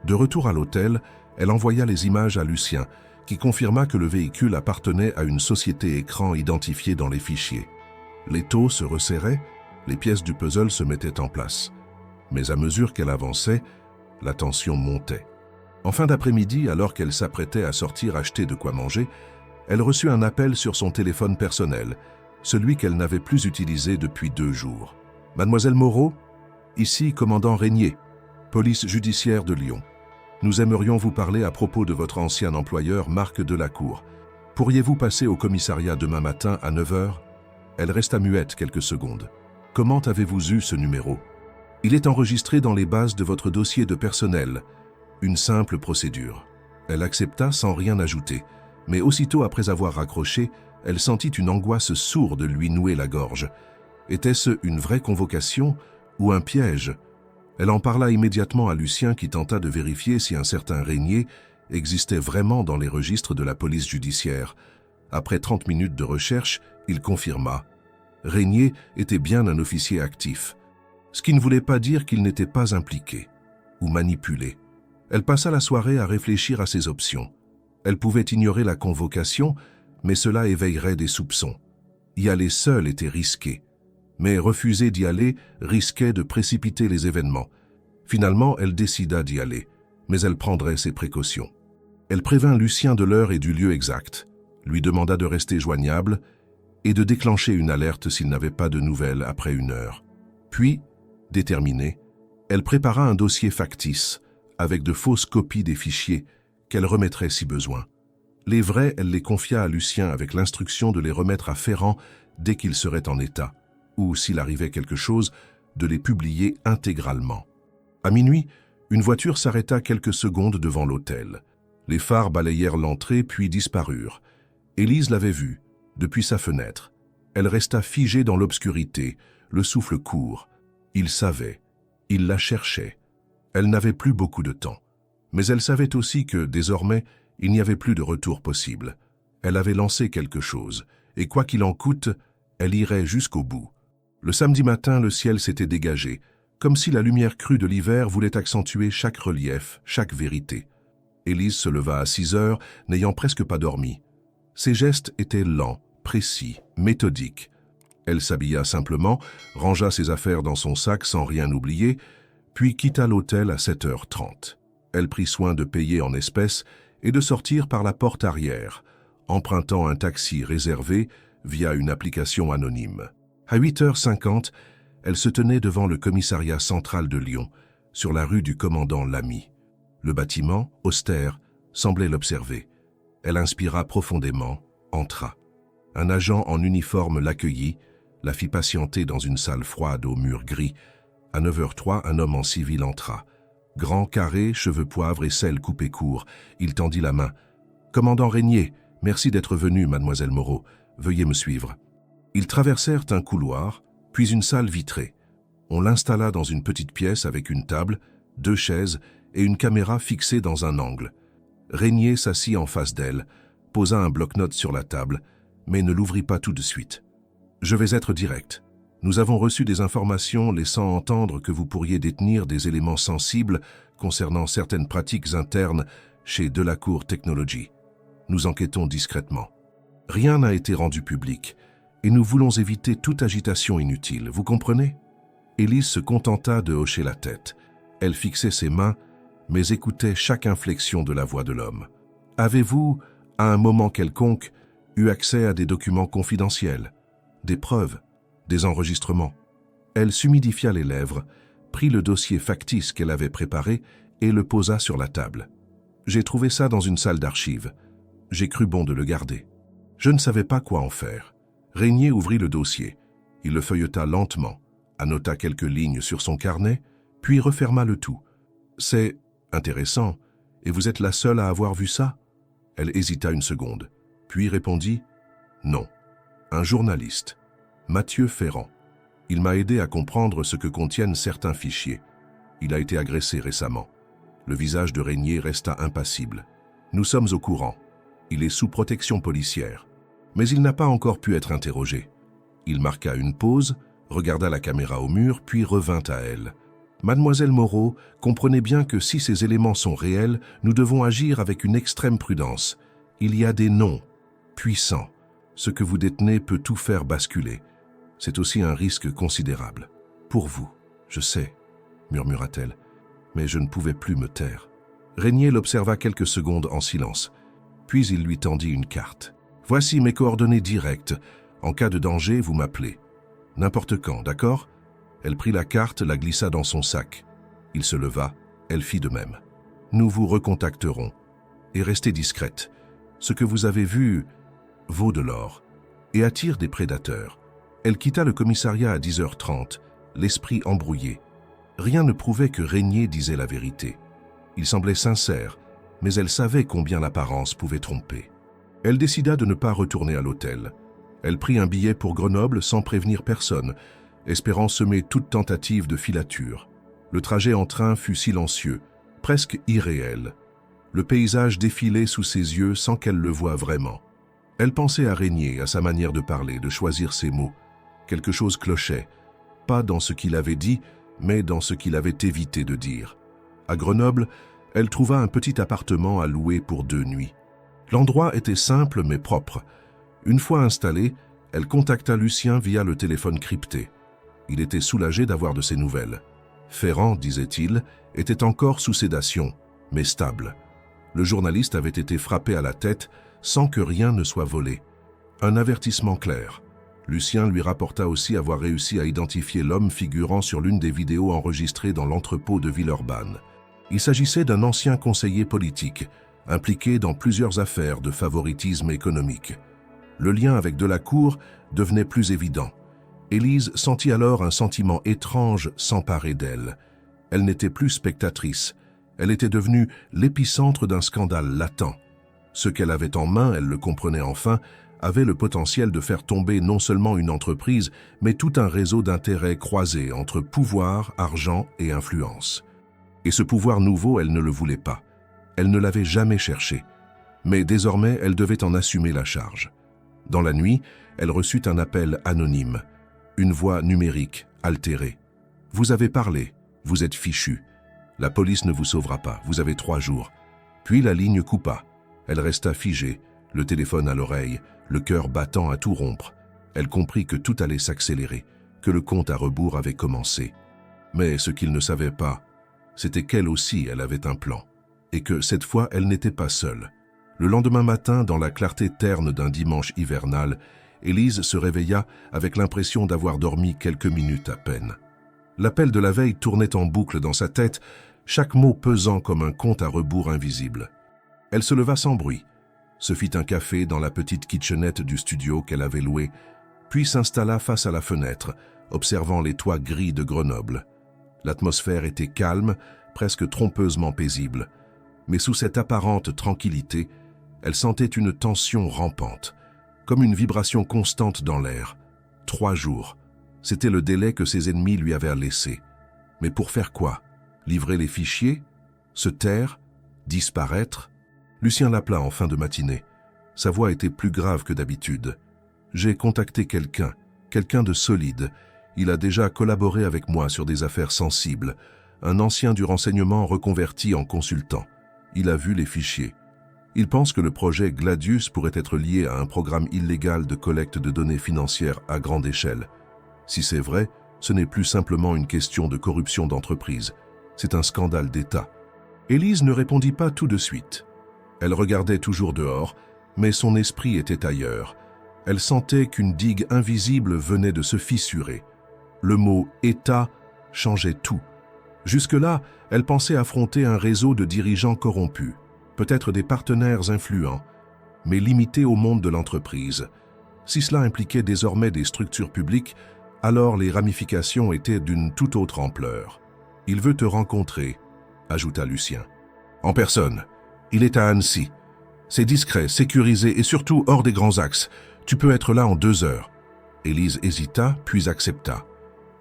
Speaker 1: De retour à l'hôtel, elle envoya les images à Lucien, qui confirma que le véhicule appartenait à une société écran identifiée dans les fichiers. L'étau se resserrait, les pièces du puzzle se mettaient en place. Mais à mesure qu'elle avançait, la tension montait. En fin d'après-midi, alors qu'elle s'apprêtait à sortir acheter de quoi manger, elle reçut un appel sur son téléphone personnel, celui qu'elle n'avait plus utilisé depuis 2 jours. « Mademoiselle Moreau, ici commandant Régnier, police judiciaire de Lyon. Nous aimerions vous parler à propos de votre ancien employeur Marc Delacour. Pourriez-vous passer au commissariat demain matin à 9 h? » Elle resta muette quelques secondes. « Comment avez-vous eu ce numéro? » « Il est enregistré dans les bases de votre dossier de personnel. Une simple procédure. » Elle accepta sans rien ajouter. Mais aussitôt après avoir raccroché, elle sentit une angoisse sourde lui nouer la gorge. Était-ce une vraie convocation ou un piège? Elle en parla immédiatement à Lucien qui tenta de vérifier si un certain Régnier existait vraiment dans les registres de la police judiciaire. Après 30 minutes de recherche, il confirma. Régnier était bien un officier actif, ce qui ne voulait pas dire qu'il n'était pas impliqué ou manipulé. Elle passa la soirée à réfléchir à ses options. Elle pouvait ignorer la convocation, mais cela éveillerait des soupçons. Y aller seule était risqué, mais refuser d'y aller risquait de précipiter les événements. Finalement, elle décida d'y aller, mais elle prendrait ses précautions. Elle prévint Lucien de l'heure et du lieu exact, lui demanda de rester joignable et de déclencher une alerte s'il n'avait pas de nouvelles après 1 heure. Puis, déterminée, elle prépara un dossier factice avec de fausses copies des fichiers qu'elle remettrait si besoin. Les vrais, elle les confia à Lucien avec l'instruction de les remettre à Ferrand dès qu'il serait en état, ou s'il arrivait quelque chose, de les publier intégralement. À minuit, une voiture s'arrêta quelques secondes devant l'hôtel. Les phares balayèrent l'entrée puis disparurent. Élise l'avait vue, depuis sa fenêtre. Elle resta figée dans l'obscurité, le souffle court. Il savait, il la cherchait. Elle n'avait plus beaucoup de temps. Mais elle savait aussi que, désormais, il n'y avait plus de retour possible. Elle avait lancé quelque chose, et quoi qu'il en coûte, elle irait jusqu'au bout. Le samedi matin, le ciel s'était dégagé, comme si la lumière crue de l'hiver voulait accentuer chaque relief, chaque vérité. Élise se leva à 6 heures, n'ayant presque pas dormi. Ses gestes étaient lents, précis, méthodiques. Elle s'habilla simplement, rangea ses affaires dans son sac sans rien oublier, puis quitta l'hôtel à 7h30. Elle prit soin de payer en espèces et de sortir par la porte arrière, empruntant un taxi réservé via une application anonyme. À 8h50, elle se tenait devant le commissariat central de Lyon, sur la rue du commandant Lamy. Le bâtiment, austère, semblait l'observer. Elle inspira profondément, entra. Un agent en uniforme l'accueillit, la fit patienter dans une salle froide aux murs gris. À 9h03, un homme en civil entra. Grand, carré, cheveux poivre et selles coupées court, il tendit la main. « Commandant Régnier, merci d'être venu, mademoiselle Moreau. Veuillez me suivre. » Ils traversèrent un couloir, puis une salle vitrée. On l'installa dans une petite pièce avec une table, 2 chaises et une caméra fixée dans un angle. Régnier s'assit en face d'elle, posa un bloc-notes sur la table, mais ne l'ouvrit pas tout de suite. « Je vais être direct. Nous avons reçu des informations laissant entendre que vous pourriez détenir des éléments sensibles concernant certaines pratiques internes chez Delacour Technologies. Nous enquêtons discrètement. Rien n'a été rendu public, et nous voulons éviter toute agitation inutile, vous comprenez ?» Élise se contenta de hocher la tête. Elle fixait ses mains, mais écoutait chaque inflexion de la voix de l'homme. « Avez-vous, à un moment quelconque, eu accès à des documents confidentiels, des preuves, des enregistrements ?» Elle s'humidifia les lèvres, prit le dossier factice qu'elle avait préparé et le posa sur la table. « J'ai trouvé ça dans une salle d'archives. J'ai cru bon de le garder. Je ne savais pas quoi en faire. » Régnier ouvrit le dossier. Il le feuilleta lentement, annota quelques lignes sur son carnet, puis referma le tout. « C'est intéressant. Et vous êtes la seule à avoir vu ça ?» Elle hésita une seconde, puis répondit « Non. Un journaliste. Mathieu Ferrand. Il m'a aidé à comprendre ce que contiennent certains fichiers. Il a été agressé récemment. » Le visage de Régnier resta impassible. « Nous sommes au courant. Il est sous protection policière. Mais il n'a pas encore pu être interrogé. » Il marqua une pause, regarda la caméra au mur, puis revint à elle. « Mademoiselle Moreau, comprenez bien que si ces éléments sont réels, nous devons agir avec une extrême prudence. Il y a des noms puissants. Ce que vous détenez peut tout faire basculer. C'est aussi un risque considérable. Pour vous, je sais, murmura-t-elle, mais je ne pouvais plus me taire. » Régnier l'observa quelques secondes en silence. Puis il lui tendit une carte. « Voici mes coordonnées directes. En cas de danger, vous m'appelez. N'importe quand, d'accord ?» Elle prit la carte, la glissa dans son sac. Il se leva, elle fit de même. « Nous vous recontacterons. Et restez discrète. Ce que vous avez vu vaut de l'or et attire des prédateurs. » Elle quitta le commissariat à 10h30, l'esprit embrouillé. Rien ne prouvait que Régnier disait la vérité. Il semblait sincère, mais elle savait combien l'apparence pouvait tromper. Elle décida de ne pas retourner à l'hôtel. Elle prit un billet pour Grenoble sans prévenir personne, espérant semer toute tentative de filature. Le trajet en train fut silencieux, presque irréel. Le paysage défilait sous ses yeux sans qu'elle le voie vraiment. Elle pensait à Régnier, à sa manière de parler, de choisir ses mots. Quelque chose clochait, pas dans ce qu'il avait dit, mais dans ce qu'il avait évité de dire. À Grenoble, elle trouva un petit appartement à louer pour 2 nuits. L'endroit était simple mais propre. Une fois installée, elle contacta Lucien via le téléphone crypté. Il était soulagé d'avoir de ses nouvelles. Ferrand, disait-il, était encore sous sédation, mais stable. Le journaliste avait été frappé à la tête sans que rien ne soit volé. Un avertissement clair. Lucien lui rapporta aussi avoir réussi à identifier l'homme figurant sur l'une des vidéos enregistrées dans l'entrepôt de Villeurbanne. Il s'agissait d'un ancien conseiller politique, impliqué dans plusieurs affaires de favoritisme économique. Le lien avec Delacour devenait plus évident. Élise sentit alors un sentiment étrange s'emparer d'elle. Elle n'était plus spectatrice. Elle était devenue l'épicentre d'un scandale latent. Ce qu'elle avait en main, elle le comprenait enfin, avait le potentiel de faire tomber non seulement une entreprise, mais tout un réseau d'intérêts croisés entre pouvoir, argent et influence. Et ce pouvoir nouveau, elle ne le voulait pas. Elle ne l'avait jamais cherché. Mais désormais, elle devait en assumer la charge. Dans la nuit, elle reçut un appel anonyme. Une voix numérique, altérée. « Vous avez parlé, vous êtes fichu. La police ne vous sauvera pas, vous avez 3 jours. » Puis la ligne coupa. Elle resta figée, le téléphone à l'oreille, le cœur battant à tout rompre. Elle comprit que tout allait s'accélérer, que le compte à rebours avait commencé. Mais ce qu'il ne savait pas, c'était qu'elle aussi, elle avait un plan. Et que, cette fois, elle n'était pas seule. Le lendemain matin, dans la clarté terne d'un dimanche hivernal, Élise se réveilla avec l'impression d'avoir dormi quelques minutes à peine. L'appel de la veille tournait en boucle dans sa tête, chaque mot pesant comme un compte à rebours invisible. Elle se leva sans bruit, se fit un café dans la petite kitchenette du studio qu'elle avait loué, puis s'installa face à la fenêtre, observant les toits gris de Grenoble. L'atmosphère était calme, presque trompeusement paisible, mais sous cette apparente tranquillité, elle sentait une tension rampante, comme une vibration constante dans l'air. 3 jours, c'était le délai que ses ennemis lui avaient laissé. Mais pour faire quoi? Livrer les fichiers? Se taire? Disparaître? Lucien l'appela en fin de matinée. Sa voix était plus grave que d'habitude. « J'ai contacté quelqu'un de solide. Il a déjà collaboré avec moi sur des affaires sensibles. Un ancien du renseignement reconverti en consultant. Il a vu les fichiers. Il pense que le projet Gladius pourrait être lié à un programme illégal de collecte de données financières à grande échelle. Si c'est vrai, ce n'est plus simplement une question de corruption d'entreprise. C'est un scandale d'État. » Élise ne répondit pas tout de suite. Elle regardait toujours dehors, mais son esprit était ailleurs. Elle sentait qu'une digue invisible venait de se fissurer. Le mot « État » changeait tout. Jusque-là, elle pensait affronter un réseau de dirigeants corrompus, peut-être des partenaires influents, mais limités au monde de l'entreprise. Si cela impliquait désormais des structures publiques, alors les ramifications étaient d'une toute autre ampleur. « Il veut te rencontrer », ajouta Lucien. « En personne. Il est à Annecy. C'est discret, sécurisé et surtout hors des grands axes. Tu peux être là en 2 heures. » Élise hésita, puis accepta.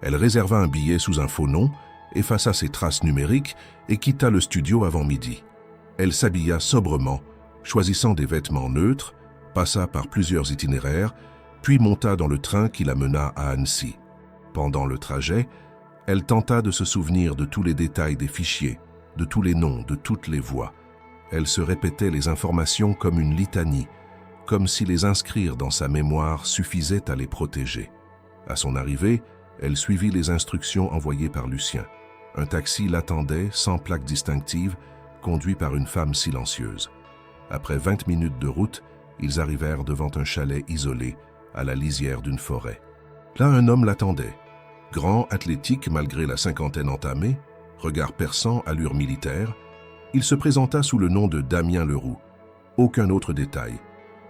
Speaker 1: Elle réserva un billet sous un faux nom, effaça ses traces numériques et quitta le studio avant midi. Elle s'habilla sobrement, choisissant des vêtements neutres, passa par plusieurs itinéraires, puis monta dans le train qui la mena à Annecy. Pendant le trajet, elle tenta de se souvenir de tous les détails des fichiers, de tous les noms, de toutes les voix. Elle se répétait les informations comme une litanie, comme si les inscrire dans sa mémoire suffisait à les protéger. À son arrivée, elle suivit les instructions envoyées par Lucien. Un taxi l'attendait, sans plaque distinctive, conduit par une femme silencieuse. Après 20 minutes de route, ils arrivèrent devant un chalet isolé, à la lisière d'une forêt. Là, un homme l'attendait. Grand, athlétique malgré la cinquantaine entamée, regard perçant, allure militaire, il se présenta sous le nom de Damien Leroux. Aucun autre détail.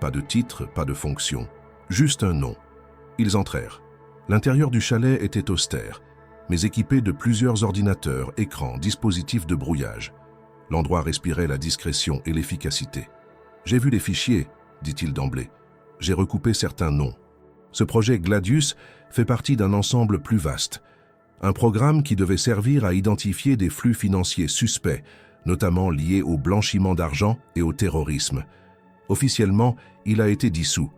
Speaker 1: Pas de titre, pas de fonction. Juste un nom. Ils entrèrent. L'intérieur du chalet était austère, mais équipé de plusieurs ordinateurs, écrans, dispositifs de brouillage. L'endroit respirait la discrétion et l'efficacité. « J'ai vu les fichiers », dit-il d'emblée. « J'ai recoupé certains noms. Ce projet Gladius fait partie d'un ensemble plus vaste. Un programme qui devait servir à identifier des flux financiers suspects, notamment liés au blanchiment d'argent et au terrorisme. Officiellement, il a été dissous.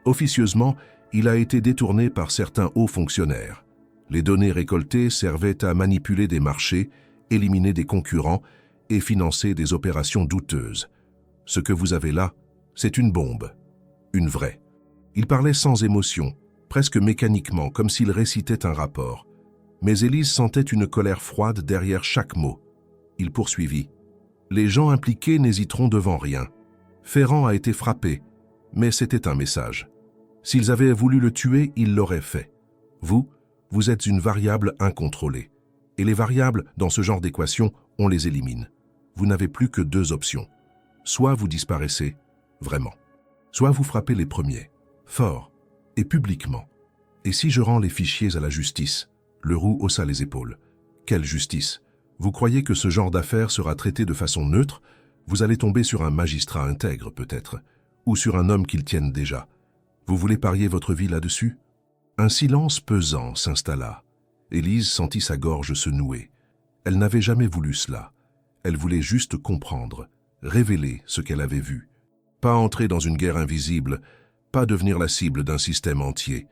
Speaker 1: Officieusement, il a été détourné par certains hauts fonctionnaires. Les données récoltées servaient à manipuler des marchés, éliminer des concurrents et financer des opérations douteuses. Ce que vous avez là, c'est une bombe. Une vraie. » Il parlait sans émotion, presque mécaniquement, comme s'il récitait un rapport. Mais Élise sentait une colère froide derrière chaque mot. Il poursuivit. « Les gens impliqués n'hésiteront devant rien. Ferrand a été frappé, mais c'était un message. S'ils avaient voulu le tuer, ils l'auraient fait. Vous êtes une variable incontrôlée. Et les variables, dans ce genre d'équation, on les élimine. Vous n'avez plus que 2 options. Soit vous disparaissez, vraiment. Soit vous frappez les premiers, fort et publiquement. Et si je rends les fichiers à la justice ?» Leroux haussa les épaules. « Quelle justice? Vous croyez que ce genre d'affaire sera traité de façon neutre? Vous allez tomber sur un magistrat intègre, peut-être, ou sur un homme qu'ils tiennent déjà. Vous voulez parier votre vie là-dessus ?» Un silence pesant s'installa. Élise sentit sa gorge se nouer. Elle n'avait jamais voulu cela. Elle voulait juste comprendre, révéler ce qu'elle avait vu. Pas entrer dans une guerre invisible, pas devenir la cible d'un système entier.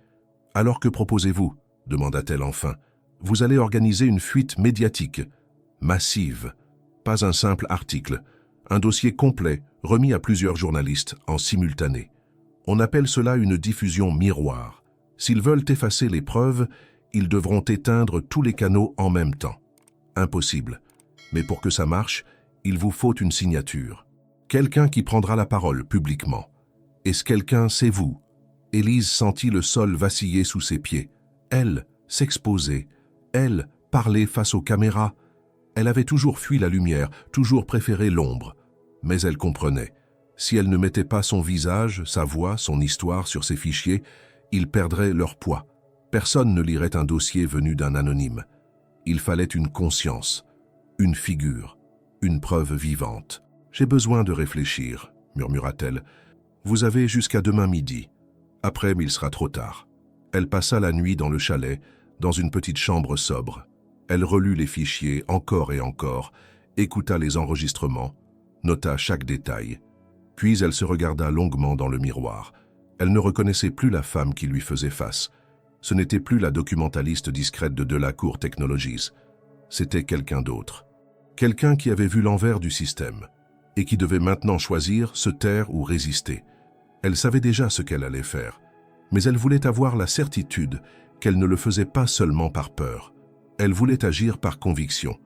Speaker 1: Alors que proposez-vous? Demanda-t-elle enfin. Vous allez organiser une fuite médiatique, massive. Pas un simple article, un dossier complet remis à plusieurs journalistes en simultané. On appelle cela une diffusion miroir. S'ils veulent effacer les preuves, ils devront éteindre tous les canaux en même temps. Impossible. Mais pour que ça marche, il vous faut une signature. Quelqu'un qui prendra la parole publiquement. Et ce quelqu'un, c'est vous. Élise sentit le sol vaciller sous ses pieds. Elle, s'exposer. Elle, parler face aux caméras. Elle avait toujours fui la lumière, toujours préféré l'ombre. Mais elle comprenait. Si elle ne mettait pas son visage, sa voix, son histoire sur ses fichiers, ils perdraient leur poids. Personne ne lirait un dossier venu d'un anonyme. Il fallait une conscience, une figure, une preuve vivante. « J'ai besoin de réfléchir », murmura-t-elle. « Vous avez jusqu'à demain midi. Après, il sera trop tard. » Elle passa la nuit dans le chalet, dans une petite chambre sobre. Elle relut les fichiers encore et encore, écouta les enregistrements, nota chaque détail. Puis elle se regarda longuement dans le miroir. Elle ne reconnaissait plus la femme qui lui faisait face. Ce n'était plus la documentaliste discrète de Delacour Technologies. C'était quelqu'un d'autre. Quelqu'un qui avait vu l'envers du système et qui devait maintenant choisir se taire ou résister. Elle savait déjà ce qu'elle allait faire, mais elle voulait avoir la certitude qu'elle ne le faisait pas seulement par peur. Elle voulait agir par conviction,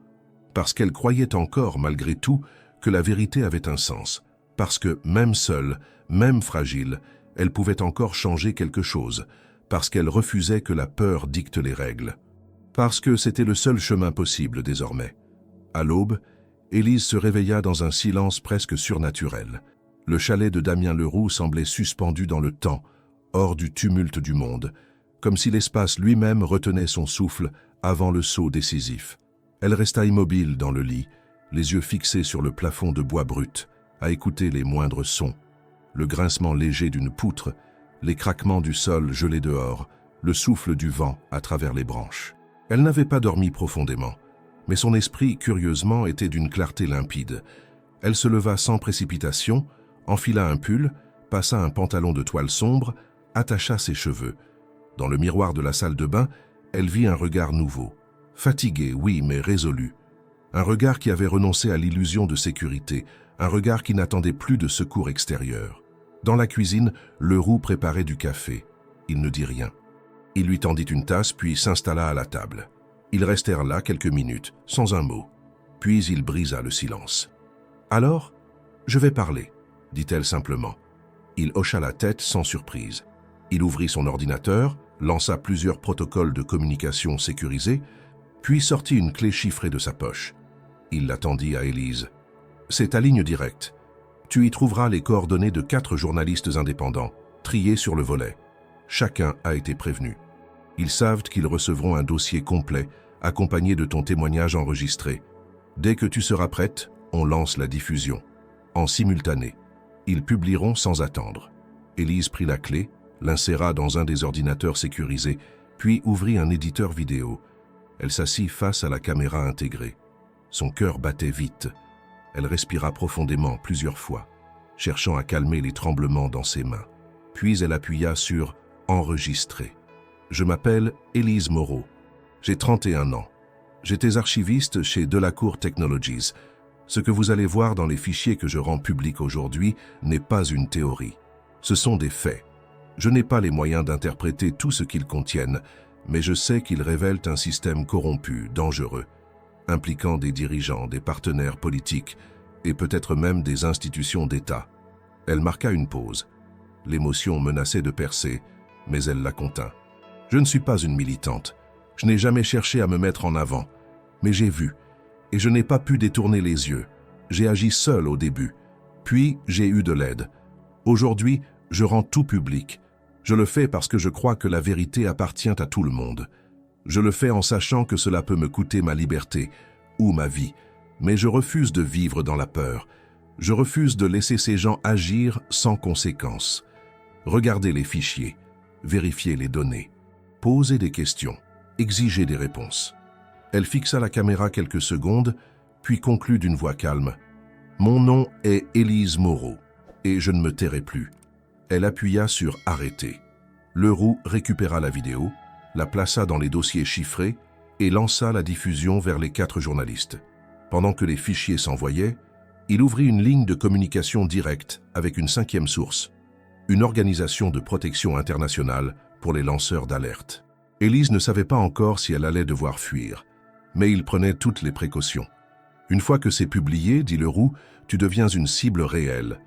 Speaker 1: parce qu'elle croyait encore, malgré tout, que la vérité avait un sens, parce que, même seule, même fragile, elle pouvait encore changer quelque chose, parce qu'elle refusait que la peur dicte les règles. Parce que c'était le seul chemin possible désormais. À l'aube, Élise se réveilla dans un silence presque surnaturel. Le chalet de Damien Leroux semblait suspendu dans le temps, hors du tumulte du monde, comme si l'espace lui-même retenait son souffle avant le saut décisif. Elle resta immobile dans le lit, les yeux fixés sur le plafond de bois brut, à écouter les moindres sons, le grincement léger d'une poutre, les craquements du sol gelé dehors, le souffle du vent à travers les branches. Elle n'avait pas dormi profondément, mais son esprit, curieusement, était d'une clarté limpide. Elle se leva sans précipitation, enfila un pull, passa un pantalon de toile sombre, attacha ses cheveux. Dans le miroir de la salle de bain, elle vit un regard nouveau. Fatigué, oui, mais résolu. Un regard qui avait renoncé à l'illusion de sécurité, un regard qui n'attendait plus de secours extérieur. Dans la cuisine, Leroux préparait du café. Il ne dit rien. Il lui tendit une tasse, puis s'installa à la table. Ils restèrent là quelques minutes, sans un mot. Puis il brisa le silence. « Alors, je vais parler », dit-elle simplement. Il hocha la tête sans surprise. Il ouvrit son ordinateur, lança plusieurs protocoles de communication sécurisés, puis sortit une clé chiffrée de sa poche. Il la tendit à Élise. « C'est ta ligne directe. Tu y trouveras les coordonnées de 4 journalistes indépendants, triés sur le volet. Chacun a été prévenu. Ils savent qu'ils recevront un dossier complet, accompagné de ton témoignage enregistré. Dès que tu seras prête, on lance la diffusion. En simultané. Ils publieront sans attendre. » Élise prit la clé, l'inséra dans un des ordinateurs sécurisés, puis ouvrit un éditeur vidéo. Elle s'assit face à la caméra intégrée. Son cœur battait vite. Elle respira profondément plusieurs fois, cherchant à calmer les tremblements dans ses mains. Puis elle appuya sur « Enregistrer ». « Je m'appelle Élise Moreau. J'ai 31 ans. J'étais archiviste chez Delacour Technologies. Ce que vous allez voir dans les fichiers que je rends publics aujourd'hui n'est pas une théorie. Ce sont des faits. Je n'ai pas les moyens d'interpréter tout ce qu'ils contiennent, mais je sais qu'ils révèlent un système corrompu, dangereux, impliquant des dirigeants, des partenaires politiques et peut-être même des institutions d'État. » Elle marqua une pause. L'émotion menaçait de percer, mais elle la contint. « Je ne suis pas une militante. Je n'ai jamais cherché à me mettre en avant. Mais j'ai vu, et je n'ai pas pu détourner les yeux. J'ai agi seul au début. Puis, j'ai eu de l'aide. Aujourd'hui, je rends tout public. Je le fais parce que je crois que la vérité appartient à tout le monde. Je le fais en sachant que cela peut me coûter ma liberté ou ma vie. Mais je refuse de vivre dans la peur. Je refuse de laisser ces gens agir sans conséquence. Regardez les fichiers, vérifiez les données. Posez des questions, exigez des réponses. » Elle fixa la caméra quelques secondes, puis conclut d'une voix calme. « Mon nom est Élise Moreau, et je ne me tairai plus. » Elle appuya sur « Arrêter ». Leroux récupéra la vidéo, la plaça dans les dossiers chiffrés et lança la diffusion vers les 4 journalistes. Pendant que les fichiers s'envoyaient, il ouvrit une ligne de communication directe avec une 5e source, une organisation de protection internationale pour les lanceurs d'alerte. Élise ne savait pas encore si elle allait devoir fuir, mais il prenait toutes les précautions. Une fois que c'est publié, dit Leroux, tu deviens une cible réelle,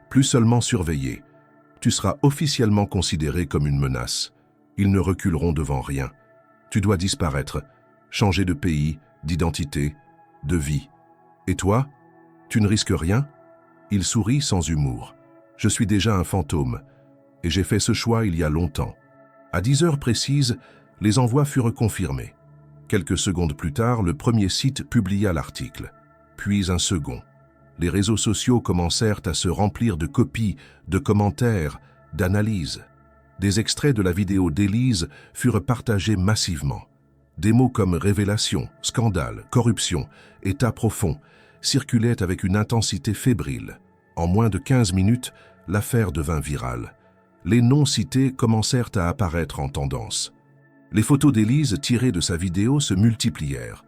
Speaker 1: plus seulement surveillée. Tu seras officiellement considéré comme une menace. Ils ne reculeront devant rien. Tu dois disparaître, changer de pays, d'identité, de vie. Et toi, tu ne risques rien? Il sourit sans humour. Je suis déjà un fantôme, et j'ai fait ce choix il y a longtemps. À 10 heures précises, les envois furent confirmés. Quelques secondes plus tard, le premier site publia l'article, puis un second. Les réseaux sociaux commencèrent à se remplir de copies, de commentaires, d'analyses. Des extraits de la vidéo d'Élise furent partagés massivement. Des mots comme révélation, scandale, corruption, état profond circulaient avec une intensité fébrile. En moins de 15 minutes, l'affaire devint virale. Les noms cités commencèrent à apparaître en tendance. Les photos d'Élise tirées de sa vidéo se multiplièrent.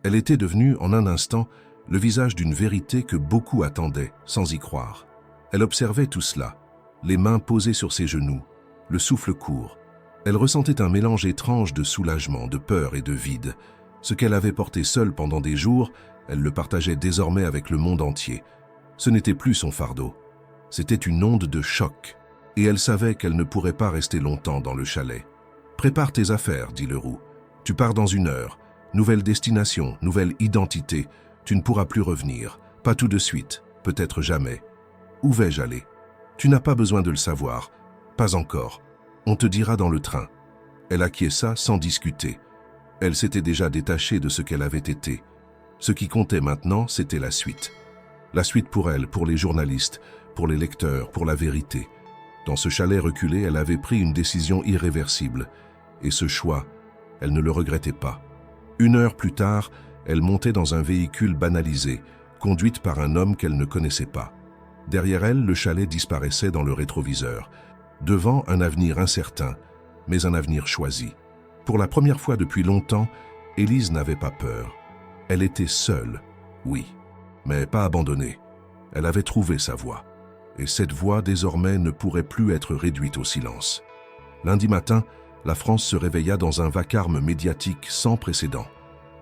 Speaker 1: Elle était devenue, en un instant, le visage d'une vérité que beaucoup attendaient, sans y croire. Elle observait tout cela, les mains posées sur ses genoux, le souffle court. Elle ressentait un mélange étrange de soulagement, de peur et de vide. Ce qu'elle avait porté seule pendant des jours, elle le partageait désormais avec le monde entier. Ce n'était plus son fardeau. C'était une onde de choc, et elle savait qu'elle ne pourrait pas rester longtemps dans le chalet. « Prépare tes affaires, dit Leroux. Tu pars dans 1 heure. Nouvelle destination, nouvelle identité. Tu ne pourras plus revenir. Pas tout de suite, peut-être jamais. Où vais-je aller? Tu n'as pas besoin de le savoir. Pas encore. On te dira dans le train. » Elle acquiesça sans discuter. Elle s'était déjà détachée de ce qu'elle avait été. Ce qui comptait maintenant, c'était la suite. La suite pour elle, pour les journalistes, pour les lecteurs, pour la vérité. Dans ce chalet reculé, elle avait pris une décision irréversible. Et ce choix, elle ne le regrettait pas. 1 heure plus tard, elle montait dans un véhicule banalisé, conduite par un homme qu'elle ne connaissait pas. Derrière elle, le chalet disparaissait dans le rétroviseur. Devant, un avenir incertain, mais un avenir choisi. Pour la première fois depuis longtemps, Élise n'avait pas peur. Elle était seule, oui, mais pas abandonnée. Elle avait trouvé sa voie. Et cette voie, désormais, ne pourrait plus être réduite au silence. Lundi matin, la France se réveilla dans un vacarme médiatique sans précédent.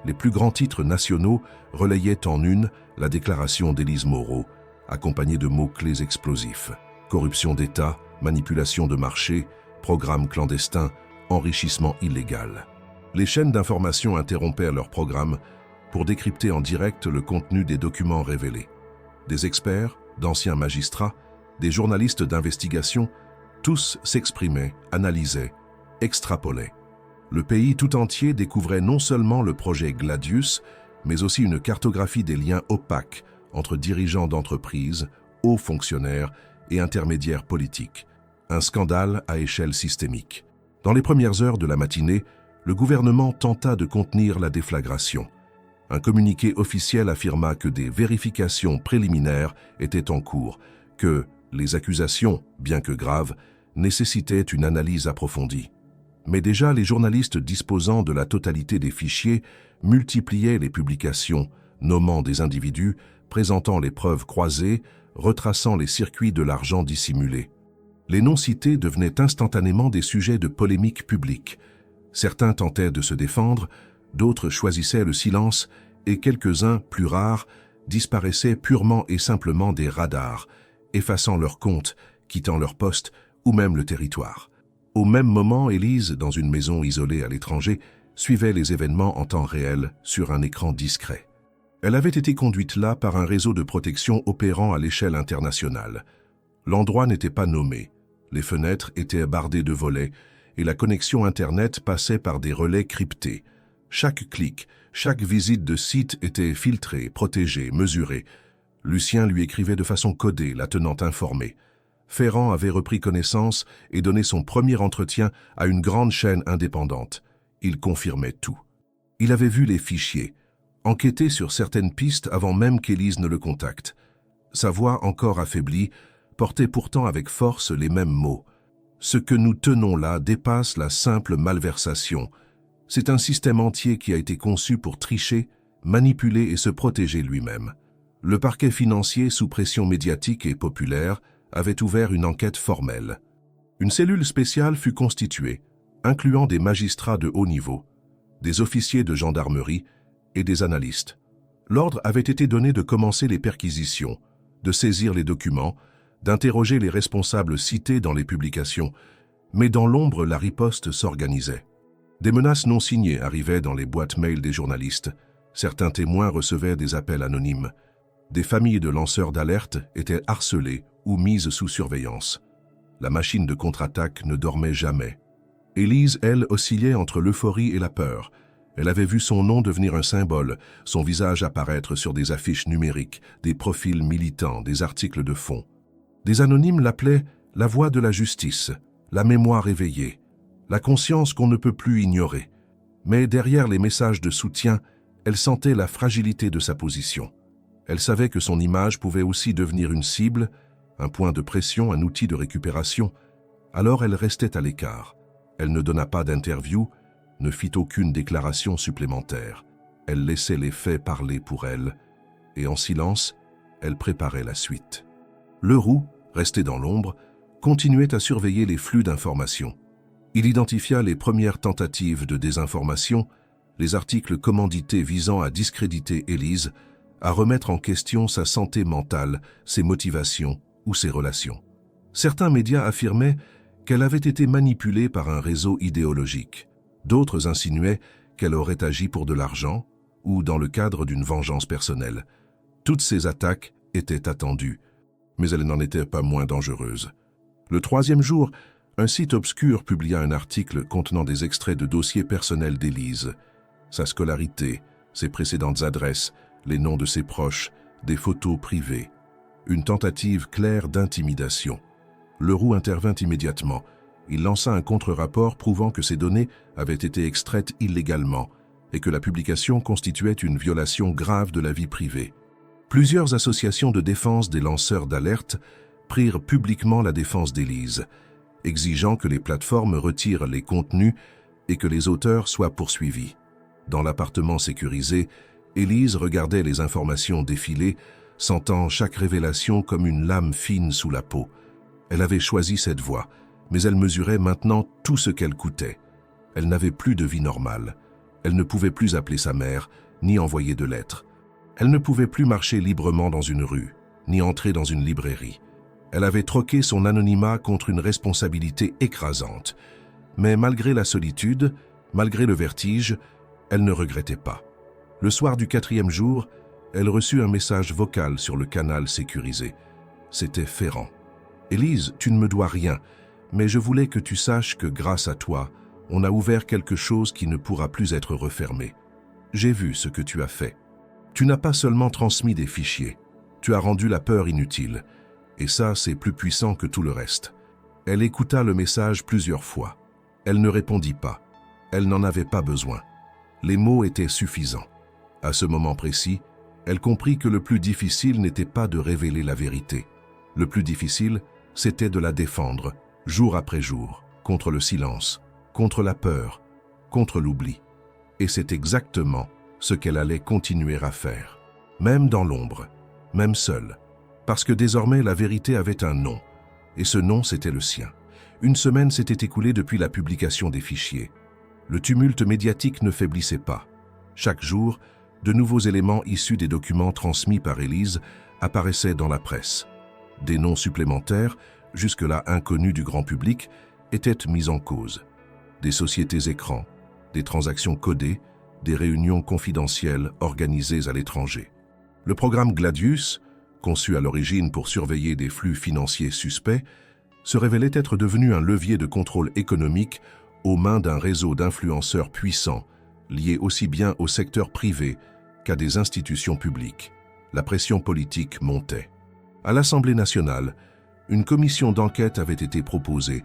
Speaker 1: Les plus grands titres nationaux relayaient en une la déclaration d'Élise Moreau, accompagnée de mots-clés explosifs. Corruption d'État, manipulation de marché, programme clandestin, enrichissement illégal. Les chaînes d'information interrompèrent leur programme pour décrypter en direct le contenu des documents révélés. Des experts, d'anciens magistrats, des journalistes d'investigation, tous s'exprimaient, analysaient, extrapolaient. Le pays tout entier découvrait non seulement le projet Gladius, mais aussi une cartographie des liens opaques entre dirigeants d'entreprises, hauts fonctionnaires et intermédiaires politiques. Un scandale à échelle systémique. Dans les premières heures de la matinée, le gouvernement tenta de contenir la déflagration. Un communiqué officiel affirma que des vérifications préliminaires étaient en cours, que les accusations, bien que graves, nécessitaient une analyse approfondie. Mais déjà, les journalistes disposant de la totalité des fichiers multipliaient les publications, nommant des individus, présentant les preuves croisées, retraçant les circuits de l'argent dissimulé. Les noms cités devenaient instantanément des sujets de polémique publique. Certains tentaient de se défendre, d'autres choisissaient le silence, et quelques-uns, plus rares, disparaissaient purement et simplement des radars, effaçant leurs comptes, quittant leur poste ou même le territoire. Au même moment, Élise, dans une maison isolée à l'étranger, suivait les événements en temps réel sur un écran discret. Elle avait été conduite là par un réseau de protection opérant à l'échelle internationale. L'endroit n'était pas nommé, les fenêtres étaient bardées de volets et la connexion Internet passait par des relais cryptés. Chaque clic, chaque visite de site était filtrée, protégée, mesurée. Lucien lui écrivait de façon codée, la tenant informée. Ferrand avait repris connaissance et donné son premier entretien à une grande chaîne indépendante. Il confirmait tout. Il avait vu les fichiers, enquêté sur certaines pistes avant même qu'Élise ne le contacte. Sa voix encore affaiblie portait pourtant avec force les mêmes mots. Ce que nous tenons là dépasse la simple malversation. C'est un système entier qui a été conçu pour tricher, manipuler et se protéger lui-même. Le parquet financier, sous pression médiatique et populaire, avait ouvert une enquête formelle. Une cellule spéciale fut constituée, incluant des magistrats de haut niveau, des officiers de gendarmerie et des analystes. L'ordre avait été donné de commencer les perquisitions, de saisir les documents, d'interroger les responsables cités dans les publications, mais dans l'ombre, la riposte s'organisait. Des menaces non signées arrivaient dans les boîtes mail des journalistes. Certains témoins recevaient des appels anonymes. Des familles de lanceurs d'alerte étaient harcelées ou mises sous surveillance. La machine de contre-attaque ne dormait jamais. Élise, elle, oscillait entre l'euphorie et la peur. Elle avait vu son nom devenir un symbole, son visage apparaître sur des affiches numériques, des profils militants, des articles de fond. Des anonymes l'appelaient « la voix de la justice », la mémoire éveillée, la conscience qu'on ne peut plus ignorer. Mais derrière les messages de soutien, elle sentait la fragilité de sa position. Elle savait que son image pouvait aussi devenir une cible, un point de pression, un outil de récupération. Alors elle restait à l'écart. Elle ne donna pas d'interview, ne fit aucune déclaration supplémentaire. Elle laissait les faits parler pour elle, et en silence, elle préparait la suite. Leroux, resté dans l'ombre, continuait à surveiller les flux d'informations. Il identifia les premières tentatives de désinformation, les articles commandités visant à discréditer Élise, à remettre en question sa santé mentale, ses motivations ou ses relations. Certains médias affirmaient qu'elle avait été manipulée par un réseau idéologique. D'autres insinuaient qu'elle aurait agi pour de l'argent ou dans le cadre d'une vengeance personnelle. Toutes ces attaques étaient attendues, mais elles n'en étaient pas moins dangereuses. Le 3e jour, un site obscur publia un article contenant des extraits de dossiers personnels d'Élise. Sa scolarité, ses précédentes adresses, les noms de ses proches, des photos privées. Une tentative claire d'intimidation. Leroux intervint immédiatement. Il lança un contre-rapport prouvant que ces données avaient été extraites illégalement et que la publication constituait une violation grave de la vie privée. Plusieurs associations de défense des lanceurs d'alerte prirent publiquement la défense d'Élise, exigeant que les plateformes retirent les contenus et que les auteurs soient poursuivis. Dans l'appartement sécurisé, Élise regardait les informations défiler, sentant chaque révélation comme une lame fine sous la peau. Elle avait choisi cette voie, mais elle mesurait maintenant tout ce qu'elle coûtait. Elle n'avait plus de vie normale. Elle ne pouvait plus appeler sa mère, ni envoyer de lettres. Elle ne pouvait plus marcher librement dans une rue, ni entrer dans une librairie. Elle avait troqué son anonymat contre une responsabilité écrasante. Mais malgré la solitude, malgré le vertige, elle ne regrettait pas. Le soir du 4e jour, elle reçut un message vocal sur le canal sécurisé. C'était Ferrand. « Élise, tu ne me dois rien, mais je voulais que tu saches que grâce à toi, on a ouvert quelque chose qui ne pourra plus être refermé. J'ai vu ce que tu as fait. Tu n'as pas seulement transmis des fichiers, tu as rendu la peur inutile. Et ça, c'est plus puissant que tout le reste. » Elle écouta le message plusieurs fois. Elle ne répondit pas. Elle n'en avait pas besoin. Les mots étaient suffisants. À ce moment précis, elle comprit que le plus difficile n'était pas de révéler la vérité. Le plus difficile, c'était de la défendre, jour après jour, contre le silence, contre la peur, contre l'oubli. Et c'est exactement ce qu'elle allait continuer à faire. Même dans l'ombre, même seule. Parce que désormais la vérité avait un nom, et ce nom c'était le sien. Une semaine s'était écoulée depuis la publication des fichiers. Le tumulte médiatique ne faiblissait pas. Chaque jour, de nouveaux éléments issus des documents transmis par Élise apparaissaient dans la presse. Des noms supplémentaires, jusque-là inconnus du grand public, étaient mis en cause. Des sociétés écrans, des transactions codées, des réunions confidentielles organisées à l'étranger. Le programme Gladius, conçu à l'origine pour surveiller des flux financiers suspects, se révélait être devenu un levier de contrôle économique aux mains d'un réseau d'influenceurs puissants, liés aussi bien au secteur privé qu'à des institutions publiques. La pression politique montait. À l'Assemblée nationale, une commission d'enquête avait été proposée,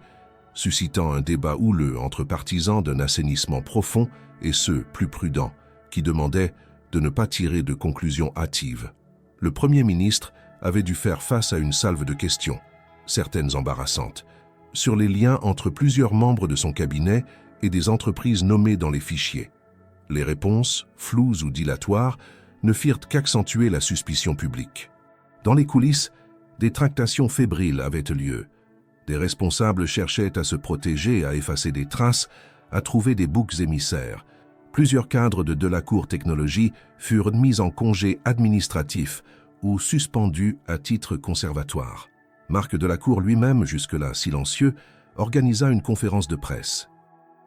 Speaker 1: suscitant un débat houleux entre partisans d'un assainissement profond et ceux plus prudents, qui demandaient de ne pas tirer de conclusions hâtives. Le Premier ministre avait dû faire face à une salve de questions, certaines embarrassantes. sur les liens entre plusieurs membres de son cabinet et des entreprises nommées dans les fichiers. Les réponses, floues ou dilatoires, ne firent qu'accentuer la suspicion publique. Dans les coulisses, des tractations fébriles avaient lieu. Des responsables cherchaient à se protéger, à effacer des traces, à trouver des boucs émissaires. Plusieurs cadres de Delacour Technologies furent mis en congé administratif ou suspendus à titre conservatoire. Marc Delacour lui-même, jusque-là silencieux, organisa une conférence de presse.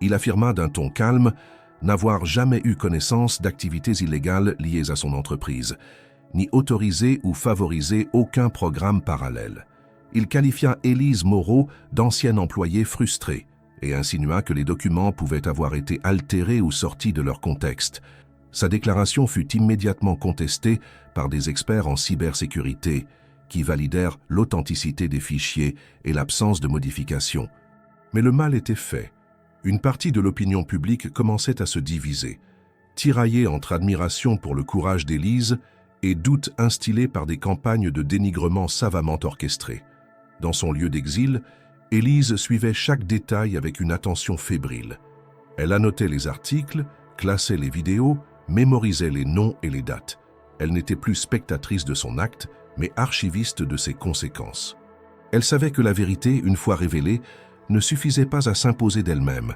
Speaker 1: Il affirma d'un ton calme n'avoir jamais eu connaissance d'activités illégales liées à son entreprise, ni autorisé ou favorisé aucun programme parallèle. Il qualifia Élise Moreau d'ancienne employée frustrée et insinua que les documents pouvaient avoir été altérés ou sortis de leur contexte. Sa déclaration fut immédiatement contestée par des experts en cybersécurité qui validèrent l'authenticité des fichiers et l'absence de modification. Mais le mal était fait. Une partie de l'opinion publique commençait à se diviser, tiraillée entre admiration pour le courage d'Élise et doute instillé par des campagnes de dénigrement savamment orchestrées. Dans son lieu d'exil, Élise suivait chaque détail avec une attention fébrile. Elle annotait les articles, classait les vidéos, mémorisait les noms et les dates. Elle n'était plus spectatrice de son acte, mais archiviste de ses conséquences. Elle savait que la vérité, une fois révélée, ne suffisait pas à s'imposer d'elle-même.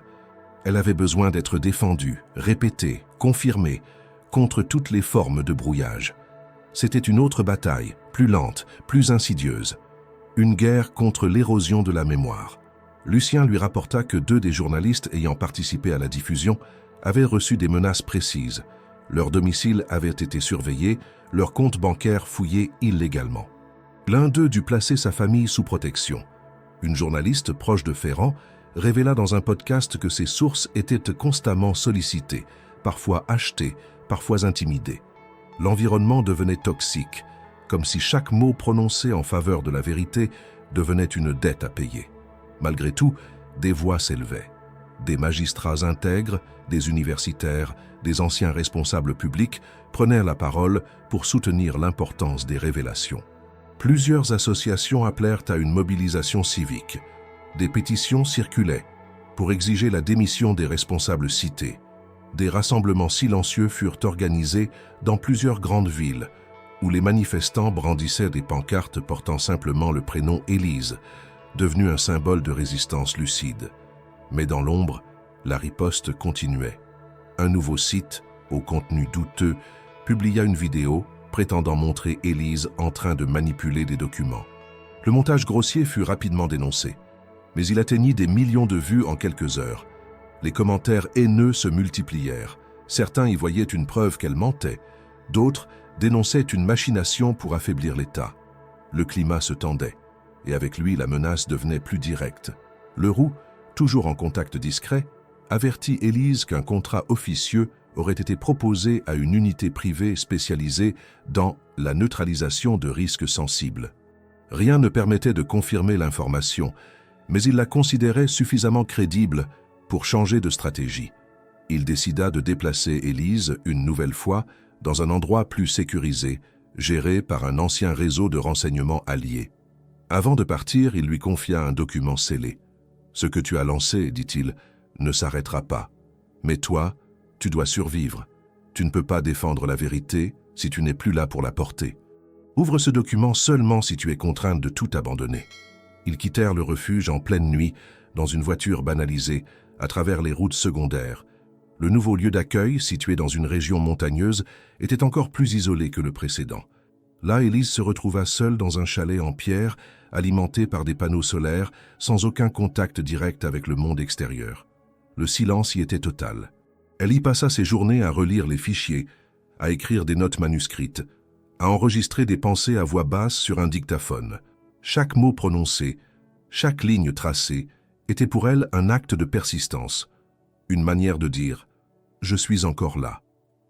Speaker 1: Elle avait besoin d'être défendue, répétée, confirmée, contre toutes les formes de brouillage. C'était une autre bataille, plus lente, plus insidieuse. Une guerre contre l'érosion de la mémoire. Lucien lui rapporta que 2 des journalistes ayant participé à la diffusion avaient reçu des menaces précises. Leur domicile avait été surveillé, leur compte bancaire fouillé illégalement. L'un d'eux dut placer sa famille sous protection. Une journaliste proche de Ferrand révéla dans un podcast que ses sources étaient constamment sollicitées, parfois achetées, parfois intimidées. L'environnement devenait toxique, comme si chaque mot prononcé en faveur de la vérité devenait une dette à payer. Malgré tout, des voix s'élevaient. Des magistrats intègres, des universitaires, des anciens responsables publics prenaient la parole pour soutenir l'importance des révélations. Plusieurs associations appelèrent à une mobilisation civique. Des pétitions circulaient pour exiger la démission des responsables cités. Des rassemblements silencieux furent organisés dans plusieurs grandes villes, où les manifestants brandissaient des pancartes portant simplement le prénom Élise, devenu un symbole de résistance lucide. Mais dans l'ombre, la riposte continuait. Un nouveau site, au contenu douteux, publia une vidéo prétendant montrer Élise en train de manipuler des documents. Le montage grossier fut rapidement dénoncé, mais il atteignit des millions de vues en quelques heures. Les commentaires haineux se multiplièrent. Certains y voyaient une preuve qu'elle mentait, d'autres dénonçaient une machination pour affaiblir l'État. Le climat se tendait, et avec lui la menace devenait plus directe. Leroux, toujours en contact discret, avertit Élise qu'un contrat officieux aurait été proposé à une unité privée spécialisée dans la neutralisation de risques sensibles. Rien ne permettait de confirmer l'information, mais il la considérait suffisamment crédible pour changer de stratégie. Il décida de déplacer Élise une nouvelle fois dans un endroit plus sécurisé, géré par un ancien réseau de renseignements alliés. Avant de partir, il lui confia un document scellé. « Ce que tu as lancé, dit-il, ne s'arrêtera pas. Mais toi, tu dois survivre. Tu ne peux pas défendre la vérité si tu n'es plus là pour la porter. Ouvre ce document seulement si tu es contrainte de tout abandonner. » Ils quittèrent le refuge en pleine nuit, dans une voiture banalisée, à travers les routes secondaires. Le nouveau lieu d'accueil, situé dans une région montagneuse, était encore plus isolé que le précédent. Là, Élise se retrouva seule dans un chalet en pierre, alimenté par des panneaux solaires, sans aucun contact direct avec le monde extérieur. Le silence y était total. Elle y passa ses journées à relire les fichiers, à écrire des notes manuscrites, à enregistrer des pensées à voix basse sur un dictaphone. Chaque mot prononcé, chaque ligne tracée, était pour elle un acte de persistance, une manière de dire « Je suis encore là ».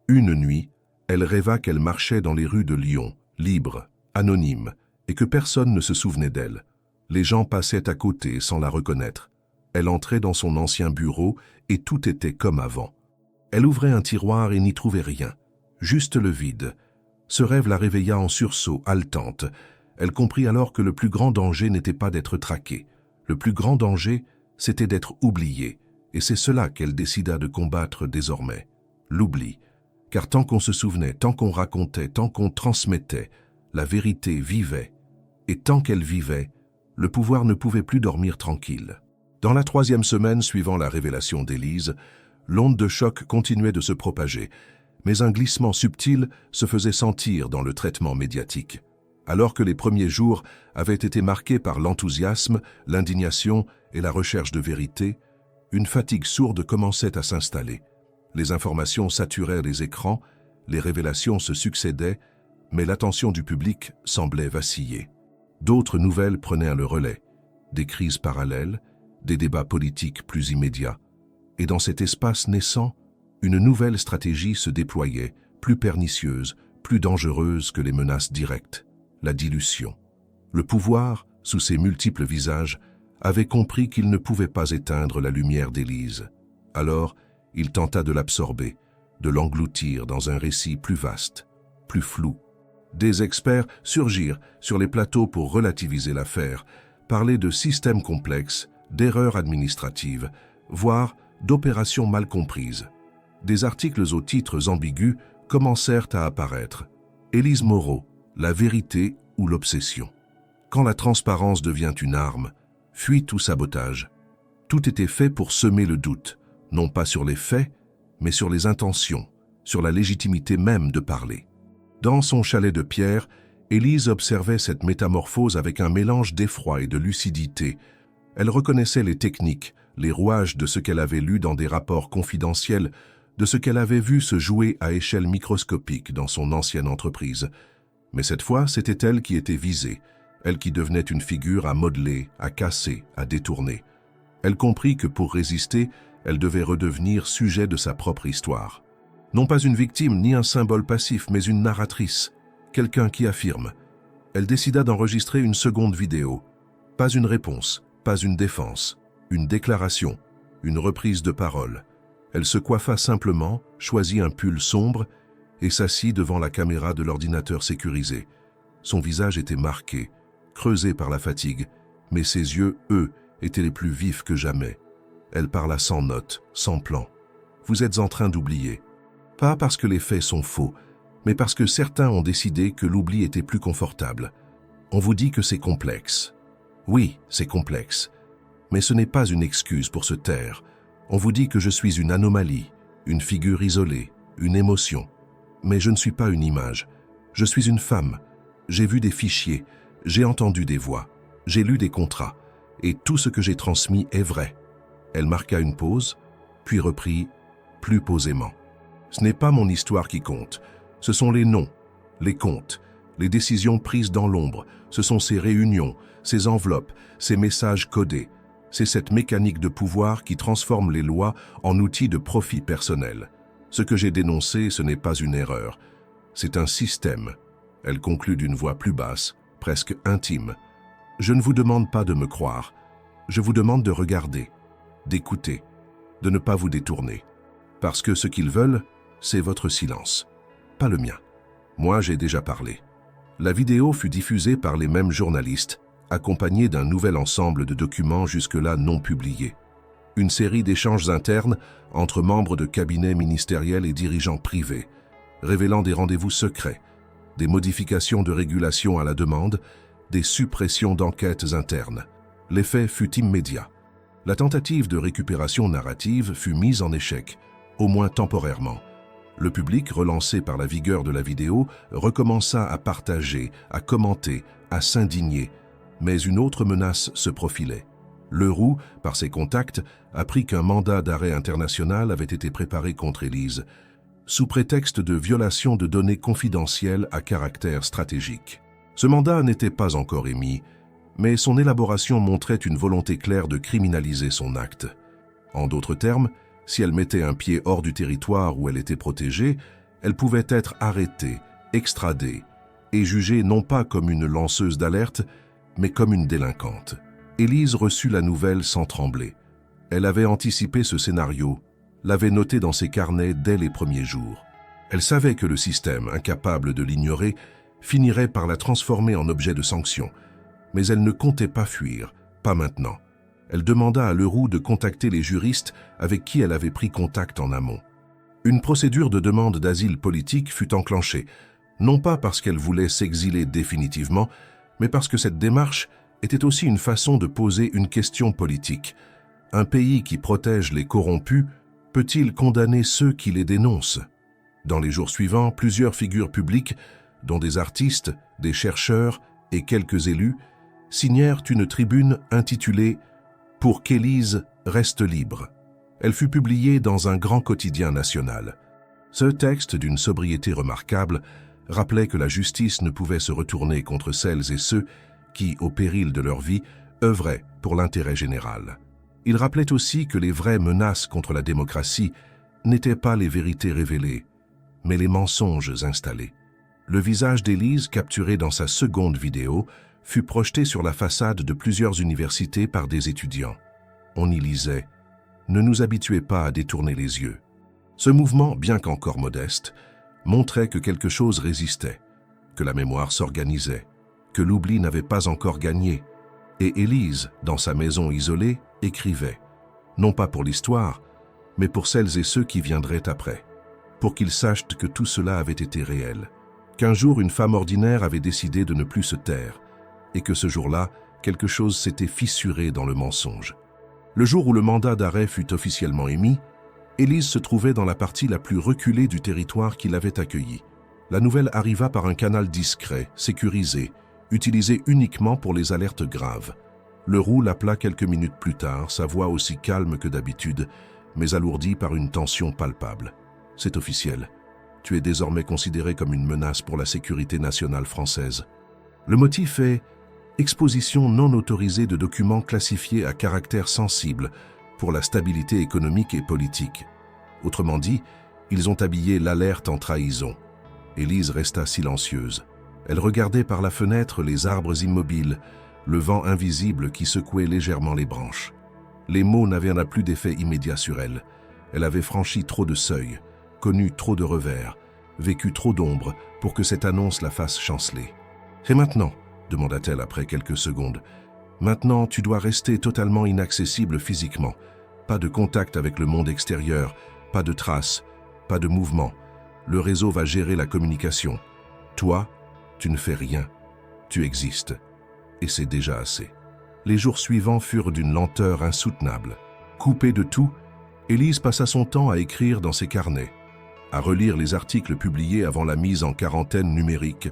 Speaker 1: Une nuit, elle rêva qu'elle marchait dans les rues de Lyon, libre, anonyme, et que personne ne se souvenait d'elle. Les gens passaient à côté sans la reconnaître. Elle entrait dans son ancien bureau et tout était comme avant. Elle ouvrait un tiroir et n'y trouvait rien, juste le vide. Ce rêve la réveilla en sursaut, haletante. Elle comprit alors que le plus grand danger n'était pas d'être traquée. Le plus grand danger, c'était d'être oubliée, et c'est cela qu'elle décida de combattre désormais. L'oubli. Car tant qu'on se souvenait, tant qu'on racontait, tant qu'on transmettait, la vérité vivait. Et tant qu'elle vivait, le pouvoir ne pouvait plus dormir tranquille. Dans la 3e semaine suivant la révélation d'Élise, l'onde de choc continuait de se propager, mais un glissement subtil se faisait sentir dans le traitement médiatique. Alors que les premiers jours avaient été marqués par l'enthousiasme, l'indignation et la recherche de vérité, une fatigue sourde commençait à s'installer. Les informations saturaient les écrans, les révélations se succédaient, mais l'attention du public semblait vaciller. D'autres nouvelles prenaient le relais, des crises parallèles, des débats politiques plus immédiats. Et dans cet espace naissant, une nouvelle stratégie se déployait, plus pernicieuse, plus dangereuse que les menaces directes, la dilution. Le pouvoir, sous ses multiples visages, avait compris qu'il ne pouvait pas éteindre la lumière d'Élise. Alors, il tenta de l'absorber, de l'engloutir dans un récit plus vaste, plus flou. Des experts surgirent sur les plateaux pour relativiser l'affaire, parler de systèmes complexes, d'erreurs administratives, voire d'opérations mal comprises. Des articles aux titres ambigus commencèrent à apparaître. Élise Moreau, la vérité ou l'obsession. Quand la transparence devient une arme, fuite ou sabotage. Tout était fait pour semer le doute, non pas sur les faits, mais sur les intentions, sur la légitimité même de parler. Dans son chalet de pierre, Élise observait cette métamorphose avec un mélange d'effroi et de lucidité. Elle reconnaissait les techniques, les rouages de ce qu'elle avait lu dans des rapports confidentiels, de ce qu'elle avait vu se jouer à échelle microscopique dans son ancienne entreprise. Mais cette fois, c'était elle qui était visée, elle qui devenait une figure à modeler, à casser, à détourner. Elle comprit que pour résister, elle devait redevenir sujet de sa propre histoire. Non pas une victime ni un symbole passif, mais une narratrice, quelqu'un qui affirme. Elle décida d'enregistrer une seconde vidéo. Pas une réponse, pas une défense, une déclaration, une reprise de parole. Elle se coiffa simplement, choisit un pull sombre et s'assit devant la caméra de l'ordinateur sécurisé. Son visage était marqué, creusé par la fatigue, mais ses yeux, eux, étaient les plus vifs que jamais. Elle parla sans notes, sans plan. Vous êtes en train d'oublier. Pas parce que les faits sont faux, mais parce que certains ont décidé que l'oubli était plus confortable. On vous dit que c'est complexe. Oui, c'est complexe. Mais ce n'est pas une excuse pour se taire. On vous dit que je suis une anomalie, une figure isolée, une émotion. Mais je ne suis pas une image. Je suis une femme. J'ai vu des fichiers, j'ai entendu des voix, j'ai lu des contrats, et tout ce que j'ai transmis est vrai. Elle marqua une pause, puis reprit plus posément. Ce n'est pas mon histoire qui compte, ce sont les noms, les comptes, les décisions prises dans l'ombre, ce sont ces réunions, ces enveloppes, ces messages codés. C'est cette mécanique de pouvoir qui transforme les lois en outils de profit personnel. Ce que j'ai dénoncé, ce n'est pas une erreur, c'est un système. Elle conclut d'une voix plus basse, presque intime. Je ne vous demande pas de me croire, je vous demande de regarder, d'écouter, de ne pas vous détourner. Parce que ce qu'ils veulent, c'est votre silence, pas le mien. Moi, j'ai déjà parlé. La vidéo fut diffusée par les mêmes journalistes, accompagnée d'un nouvel ensemble de documents jusque-là non publiés. Une série d'échanges internes entre membres de cabinets ministériels et dirigeants privés, révélant des rendez-vous secrets, des modifications de régulation à la demande, des suppressions d'enquêtes internes. L'effet fut immédiat. La tentative de récupération narrative fut mise en échec, au moins temporairement. Le public, relancé par la vigueur de la vidéo, recommença à partager, à commenter, à s'indigner. Mais une autre menace se profilait. Leroux, par ses contacts, apprit qu'un mandat d'arrêt international avait été préparé contre Élise, sous prétexte de violation de données confidentielles à caractère stratégique. Ce mandat n'était pas encore émis, mais son élaboration montrait une volonté claire de criminaliser son acte. En d'autres termes, si elle mettait un pied hors du territoire où elle était protégée, elle pouvait être arrêtée, extradée et jugée non pas comme une lanceuse d'alerte, mais comme une délinquante. Élise reçut la nouvelle sans trembler. Elle avait anticipé ce scénario, l'avait noté dans ses carnets dès les premiers jours. Elle savait que le système, incapable de l'ignorer, finirait par la transformer en objet de sanction. Mais elle ne comptait pas fuir, pas maintenant. Elle demanda à Leroux de contacter les juristes avec qui elle avait pris contact en amont. Une procédure de demande d'asile politique fut enclenchée, non pas parce qu'elle voulait s'exiler définitivement, mais parce que cette démarche était aussi une façon de poser une question politique. Un pays qui protège les corrompus peut-il condamner ceux qui les dénoncent? Dans les jours suivants, plusieurs figures publiques, dont des artistes, des chercheurs et quelques élus, signèrent une tribune intitulée « Pour qu'Élise reste libre ». Elle fut publiée dans un grand quotidien national. Ce texte, d'une sobriété remarquable, rappelait que la justice ne pouvait se retourner contre celles et ceux qui, au péril de leur vie, œuvraient pour l'intérêt général. Il rappelait aussi que les vraies menaces contre la démocratie n'étaient pas les vérités révélées, mais les mensonges installés. Le visage d'Élise, capturé dans sa seconde vidéo, fut projeté sur la façade de plusieurs universités par des étudiants. On y lisait « Ne nous habituez pas à détourner les yeux ». Ce mouvement, bien qu'encore modeste, montrait que quelque chose résistait, que la mémoire s'organisait, que l'oubli n'avait pas encore gagné. Et Élise, dans sa maison isolée, écrivait, non pas pour l'histoire, mais pour celles et ceux qui viendraient après, pour qu'ils sachent que tout cela avait été réel, qu'un jour une femme ordinaire avait décidé de ne plus se taire, et que ce jour-là, quelque chose s'était fissuré dans le mensonge. Le jour où le mandat d'arrêt fut officiellement émis, Élise se trouvait dans la partie la plus reculée du territoire qui l'avait accueillie. La nouvelle arriva par un canal discret, sécurisé, utilisé uniquement pour les alertes graves. Leroux l'appela quelques minutes plus tard, sa voix aussi calme que d'habitude, mais alourdie par une tension palpable. « C'est officiel. Tu es désormais considéré comme une menace pour la sécurité nationale française. » Le motif est « exposition non autorisée de documents classifiés à caractère sensible pour la stabilité économique et politique. » Autrement dit, ils ont habillé l'alerte en trahison. Élise resta silencieuse. Elle regardait par la fenêtre les arbres immobiles, le vent invisible qui secouait légèrement les branches. Les mots n'avaient plus d'effet immédiat sur elle. Elle avait franchi trop de seuils, connu trop de revers, vécu trop d'ombres pour que cette annonce la fasse chanceler. « Et maintenant ?» demanda-t-elle après quelques secondes. « Maintenant, tu dois rester totalement inaccessible physiquement. Pas de contact avec le monde extérieur, pas de traces, pas de mouvement. Le réseau va gérer la communication. Toi, tu ne fais rien. Tu existes. Et c'est déjà assez. » Les jours suivants furent d'une lenteur insoutenable. Coupée de tout, Élise passa son temps à écrire dans ses carnets, à relire les articles publiés avant la mise en quarantaine numérique,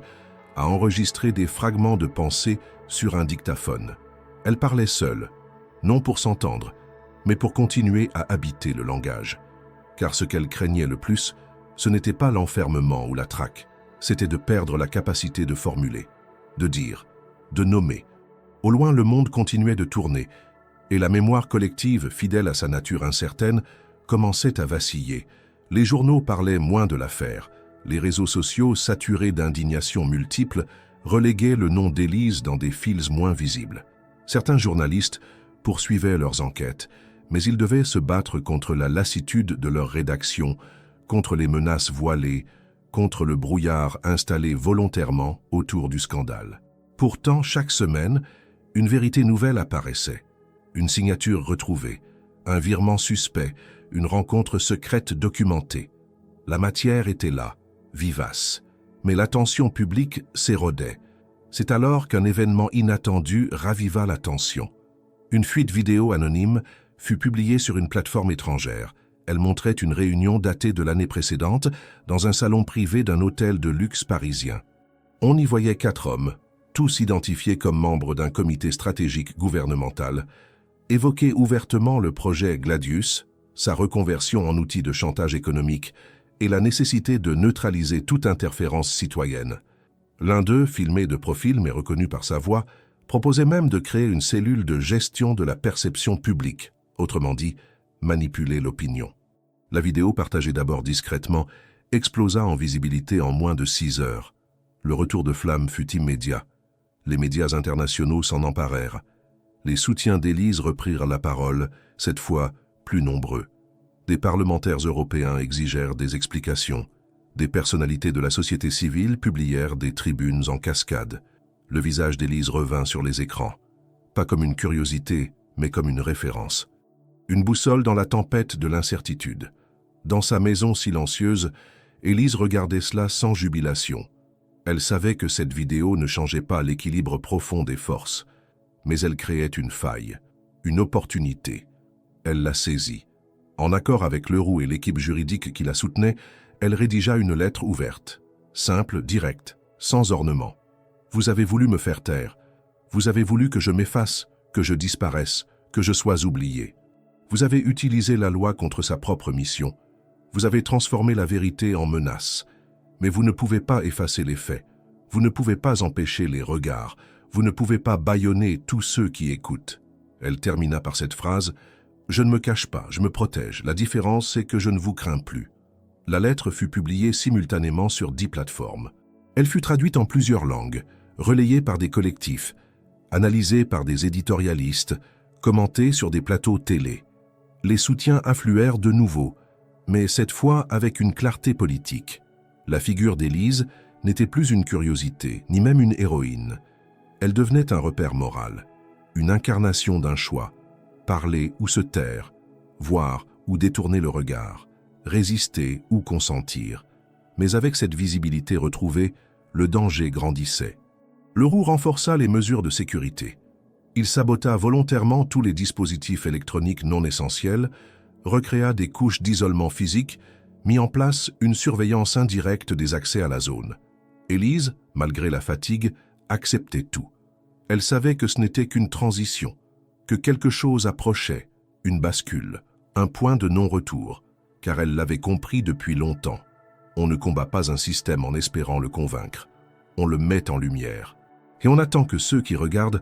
Speaker 1: à enregistrer des fragments de pensée sur un dictaphone. Elle parlait seule, non pour s'entendre, mais pour continuer à habiter le langage. Car ce qu'elle craignait le plus, ce n'était pas l'enfermement ou la traque, c'était de perdre la capacité de formuler, de dire, de nommer. Au loin, le monde continuait de tourner, et la mémoire collective, fidèle à sa nature incertaine, commençait à vaciller. Les journaux parlaient moins de l'affaire. Les réseaux sociaux, saturés d'indignations multiples, reléguaient le nom d'Élise dans des fils moins visibles. Certains journalistes poursuivaient leurs enquêtes, mais ils devaient se battre contre la lassitude de leur rédaction, contre les menaces voilées, contre le brouillard installé volontairement autour du scandale. Pourtant, chaque semaine, une vérité nouvelle apparaissait. Une signature retrouvée, un virement suspect, une rencontre secrète documentée. La matière était là, vivace, mais l'attention publique s'érodait. C'est alors qu'un événement inattendu raviva l'attention. Une fuite vidéo anonyme fut publiée sur une plateforme étrangère. Elle montrait une réunion datée de l'année précédente dans un salon privé d'un hôtel de luxe parisien. On y voyait 4 hommes, tous identifiés comme membres d'un comité stratégique gouvernemental, évoquer ouvertement le projet Gladius, sa reconversion en outil de chantage économique et la nécessité de neutraliser toute interférence citoyenne. L'un d'eux, filmé de profil mais reconnu par sa voix, proposait même de créer une cellule de gestion de la perception publique, autrement dit, manipuler l'opinion. La vidéo, partagée d'abord discrètement, explosa en visibilité en moins de 6 heures. Le retour de flamme fut immédiat. Les médias internationaux s'en emparèrent. Les soutiens d'Élise reprirent la parole, cette fois plus nombreux. Des parlementaires européens exigèrent des explications. Des personnalités de la société civile publièrent des tribunes en cascade. Le visage d'Élise revint sur les écrans. Pas comme une curiosité, mais comme une référence. Une boussole dans la tempête de l'incertitude. Dans sa maison silencieuse, Élise regardait cela sans jubilation. Elle savait que cette vidéo ne changeait pas l'équilibre profond des forces, mais elle créait une faille, une opportunité. Elle la saisit. En accord avec Leroux et l'équipe juridique qui la soutenait, elle rédigea une lettre ouverte, simple, directe, sans ornement. « Vous avez voulu me faire taire. Vous avez voulu que je m'efface, que je disparaisse, que je sois oublié. Vous avez utilisé la loi contre sa propre mission. Vous avez transformé la vérité en menace. Mais vous ne pouvez pas effacer les faits. Vous ne pouvez pas empêcher les regards. Vous ne pouvez pas bâillonner tous ceux qui écoutent. » Elle termina par cette phrase « Je ne me cache pas, je me protège. La différence, c'est que je ne vous crains plus. » La lettre fut publiée simultanément sur 10 plateformes. Elle fut traduite en plusieurs langues, relayée par des collectifs, analysée par des éditorialistes, commentée sur des plateaux télé. Les soutiens affluèrent de nouveau, mais cette fois avec une clarté politique. La figure d'Élise n'était plus une curiosité, ni même une héroïne. Elle devenait un repère moral, une incarnation d'un choix, parler ou se taire, voir ou détourner le regard, résister ou consentir. Mais avec cette visibilité retrouvée, le danger grandissait. Leroux renforça les mesures de sécurité. Il sabota volontairement tous les dispositifs électroniques non essentiels, recréa des couches d'isolement physique, mit en place une surveillance indirecte des accès à la zone. Élise, malgré la fatigue, acceptait tout. Elle savait que ce n'était qu'une transition, que quelque chose approchait, une bascule, un point de non-retour, car elle l'avait compris depuis longtemps. On ne combat pas un système en espérant le convaincre. On le met en lumière. Et on attend que ceux qui regardent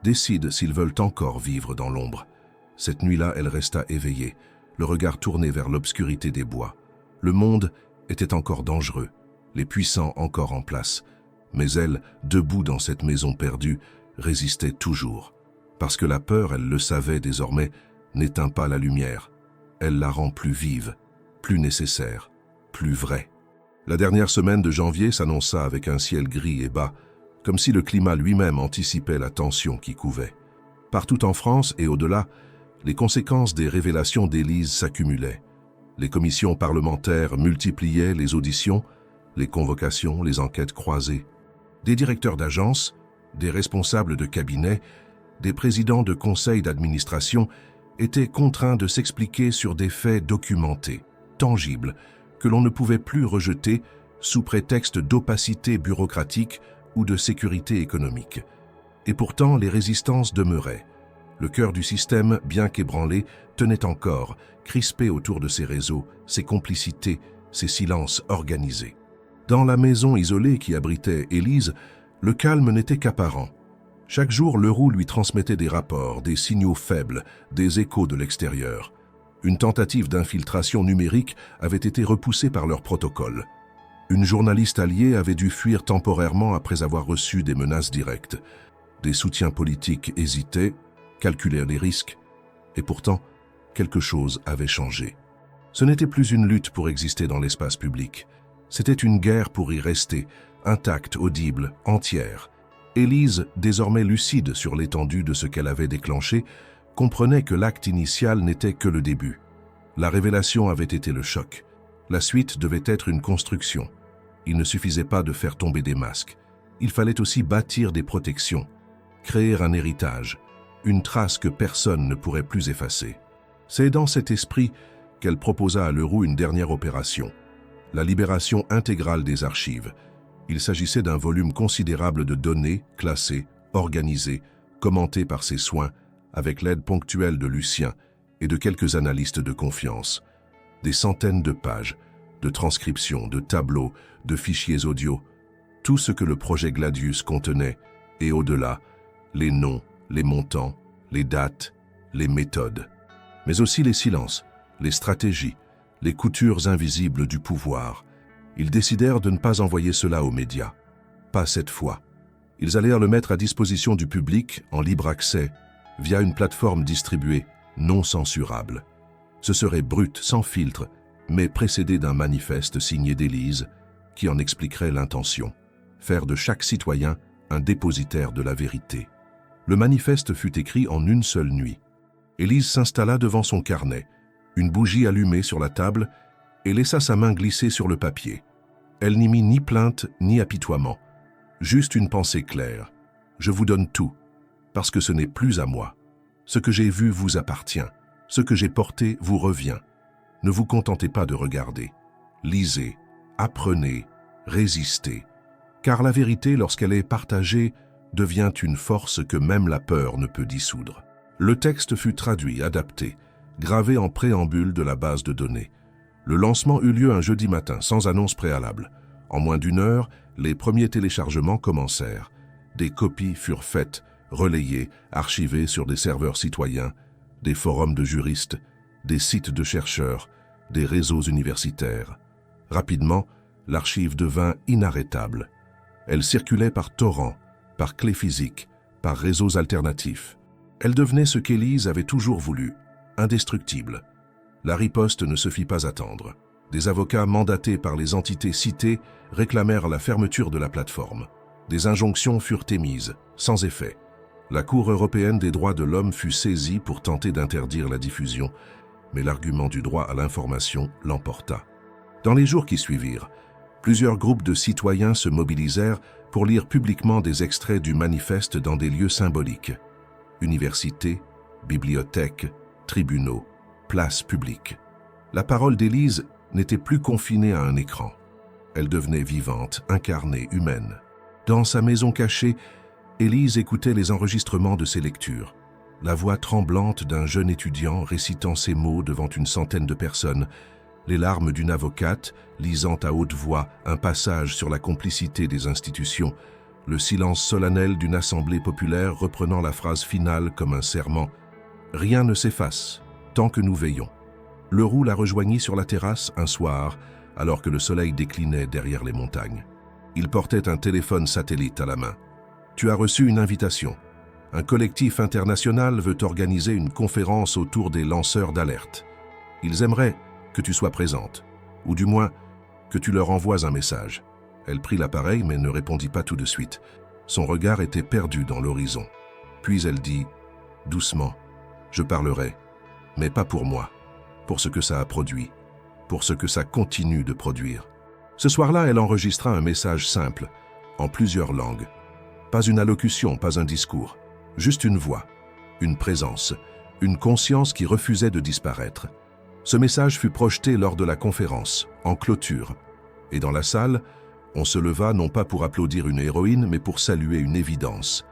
Speaker 1: décident s'ils veulent encore vivre dans l'ombre. Cette nuit-là, elle resta éveillée, le regard tourné vers l'obscurité des bois. Le monde était encore dangereux, les puissants encore en place. Mais elle, debout dans cette maison perdue, résistait toujours. Parce que la peur, elle le savait désormais, n'éteint pas la lumière. Elle la rend plus vive, plus nécessaire, plus vraie. La dernière semaine de janvier s'annonça avec un ciel gris et bas, comme si le climat lui-même anticipait la tension qui couvait. Partout en France et au-delà, les conséquences des révélations d'Élise s'accumulaient. Les commissions parlementaires multipliaient les auditions, les convocations, les enquêtes croisées. Des directeurs d'agences, des responsables de cabinet, des présidents de conseils d'administration étaient contraints de s'expliquer sur des faits documentés, tangibles, que l'on ne pouvait plus rejeter sous prétexte d'opacité bureaucratique ou de sécurité économique. Et pourtant, les résistances demeuraient. Le cœur du système, bien qu'ébranlé, tenait encore, crispé autour de ses réseaux, ses complicités, ses silences organisés. Dans la maison isolée qui abritait Élise, le calme n'était qu'apparent. Chaque jour, Leroux lui transmettait des rapports, des signaux faibles, des échos de l'extérieur. Une tentative d'infiltration numérique avait été repoussée par leur protocole. Une journaliste alliée avait dû fuir temporairement après avoir reçu des menaces directes. Des soutiens politiques hésitaient, calculaient les risques, et pourtant, quelque chose avait changé. Ce n'était plus une lutte pour exister dans l'espace public. C'était une guerre pour y rester, intacte, audible, entière. Élise, désormais lucide sur l'étendue de ce qu'elle avait déclenché, comprenait que l'acte initial n'était que le début. La révélation avait été le choc. La suite devait être une construction. Il ne suffisait pas de faire tomber des masques. Il fallait aussi bâtir des protections, créer un héritage, une trace que personne ne pourrait plus effacer. C'est dans cet esprit qu'elle proposa à Leroux une dernière opération, la libération intégrale des archives. Il s'agissait d'un volume considérable de données, classées, organisées, commentées par ses soins, avec l'aide ponctuelle de Lucien et de quelques analystes de confiance. Des centaines de pages, de transcriptions, de tableaux, de fichiers audio, tout ce que le projet Gladius contenait, et au-delà, les noms, les montants, les dates, les méthodes, mais aussi les silences, les stratégies, les coutures invisibles du pouvoir. Ils décidèrent de ne pas envoyer cela aux médias. Pas cette fois. Ils allèrent le mettre à disposition du public en libre accès, via une plateforme distribuée, non censurable. Ce serait brut, sans filtre, mais précédé d'un manifeste signé d'Élise, qui en expliquerait l'intention. Faire de chaque citoyen un dépositaire de la vérité. Le manifeste fut écrit en une seule nuit. Élise s'installa devant son carnet, une bougie allumée sur la table, et laissa sa main glisser sur le papier. Elle n'y mit ni plainte ni apitoiement, juste une pensée claire. Je vous donne tout, parce que ce n'est plus à moi. Ce que j'ai vu vous appartient. Ce que j'ai porté vous revient. Ne vous contentez pas de regarder. Lisez, apprenez, résistez. Car la vérité, lorsqu'elle est partagée, devient une force que même la peur ne peut dissoudre. Le texte fut traduit, adapté, gravé en préambule de la base de données. Le lancement eut lieu un jeudi matin, sans annonce préalable. En moins d'une heure, les premiers téléchargements commencèrent. Des copies furent faites, relayées, archivées sur des serveurs citoyens, des forums de juristes, des sites de chercheurs, des réseaux universitaires. Rapidement, l'archive devint inarrêtable. Elle circulait par torrents, par clés physiques, par réseaux alternatifs. Elle devenait ce qu'Élise avait toujours voulu, indestructible. La riposte ne se fit pas attendre. Des avocats mandatés par les entités citées réclamèrent la fermeture de la plateforme. Des injonctions furent émises, sans effet. La Cour européenne des droits de l'homme fut saisie pour tenter d'interdire la diffusion, mais l'argument du droit à l'information l'emporta. Dans les jours qui suivirent, plusieurs groupes de citoyens se mobilisèrent pour lire publiquement des extraits du manifeste dans des lieux symboliques. Universités, bibliothèques, tribunaux, places publiques. La parole d'Élise n'était plus confinée à un écran. Elle devenait vivante, incarnée, humaine. Dans sa maison cachée, Élise écoutait les enregistrements de ses lectures. La voix tremblante d'un jeune étudiant récitant ses mots devant une centaine de personnes, les larmes d'une avocate lisant à haute voix un passage sur la complicité des institutions, le silence solennel d'une assemblée populaire reprenant la phrase finale comme un serment. Rien ne s'efface, tant que nous veillons. Leroux la rejoignit sur la terrasse un soir, alors que le soleil déclinait derrière les montagnes. Il portait un téléphone satellite à la main. « Tu as reçu une invitation. Un collectif international veut organiser une conférence autour des lanceurs d'alerte. Ils aimeraient que tu sois présente, ou du moins que tu leur envoies un message. » Elle prit l'appareil mais ne répondit pas tout de suite. Son regard était perdu dans l'horizon. Puis elle dit, doucement, « Je parlerai, mais pas pour moi, pour ce que ça a produit, pour ce que ça continue de produire. » Ce soir-là, elle enregistra un message simple, en plusieurs langues. Pas une allocution, pas un discours, juste une voix, une présence, une conscience qui refusait de disparaître. Ce message fut projeté lors de la conférence, en clôture, et dans la salle, on se leva non pas pour applaudir une héroïne, mais pour saluer une évidence.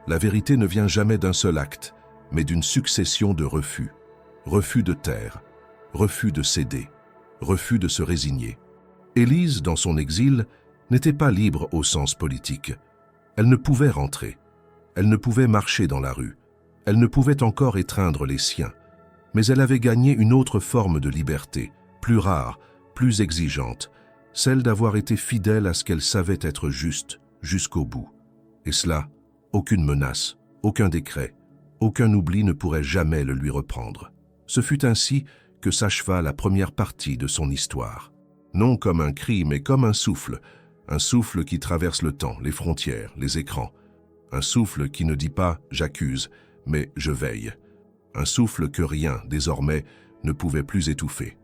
Speaker 1: La vérité ne vient jamais d'un seul acte, mais d'une succession de refus. Refus de taire, refus de céder, refus de se résigner. Élise, dans son exil, n'était pas libre au sens politique. Elle ne pouvait rentrer. Elle ne pouvait marcher dans la rue. Elle ne pouvait encore étreindre les siens. Mais elle avait gagné une autre forme de liberté, plus rare, plus exigeante, celle d'avoir été fidèle à ce qu'elle savait être juste, jusqu'au bout. Et cela, aucune menace, aucun décret, aucun oubli ne pourrait jamais le lui reprendre. Ce fut ainsi que s'acheva la première partie de son histoire. Non comme un cri, mais comme un souffle qui traverse le temps, les frontières, les écrans. Un souffle qui ne dit pas « j'accuse », mais « je veille ». Un souffle que rien, désormais, ne pouvait plus étouffer.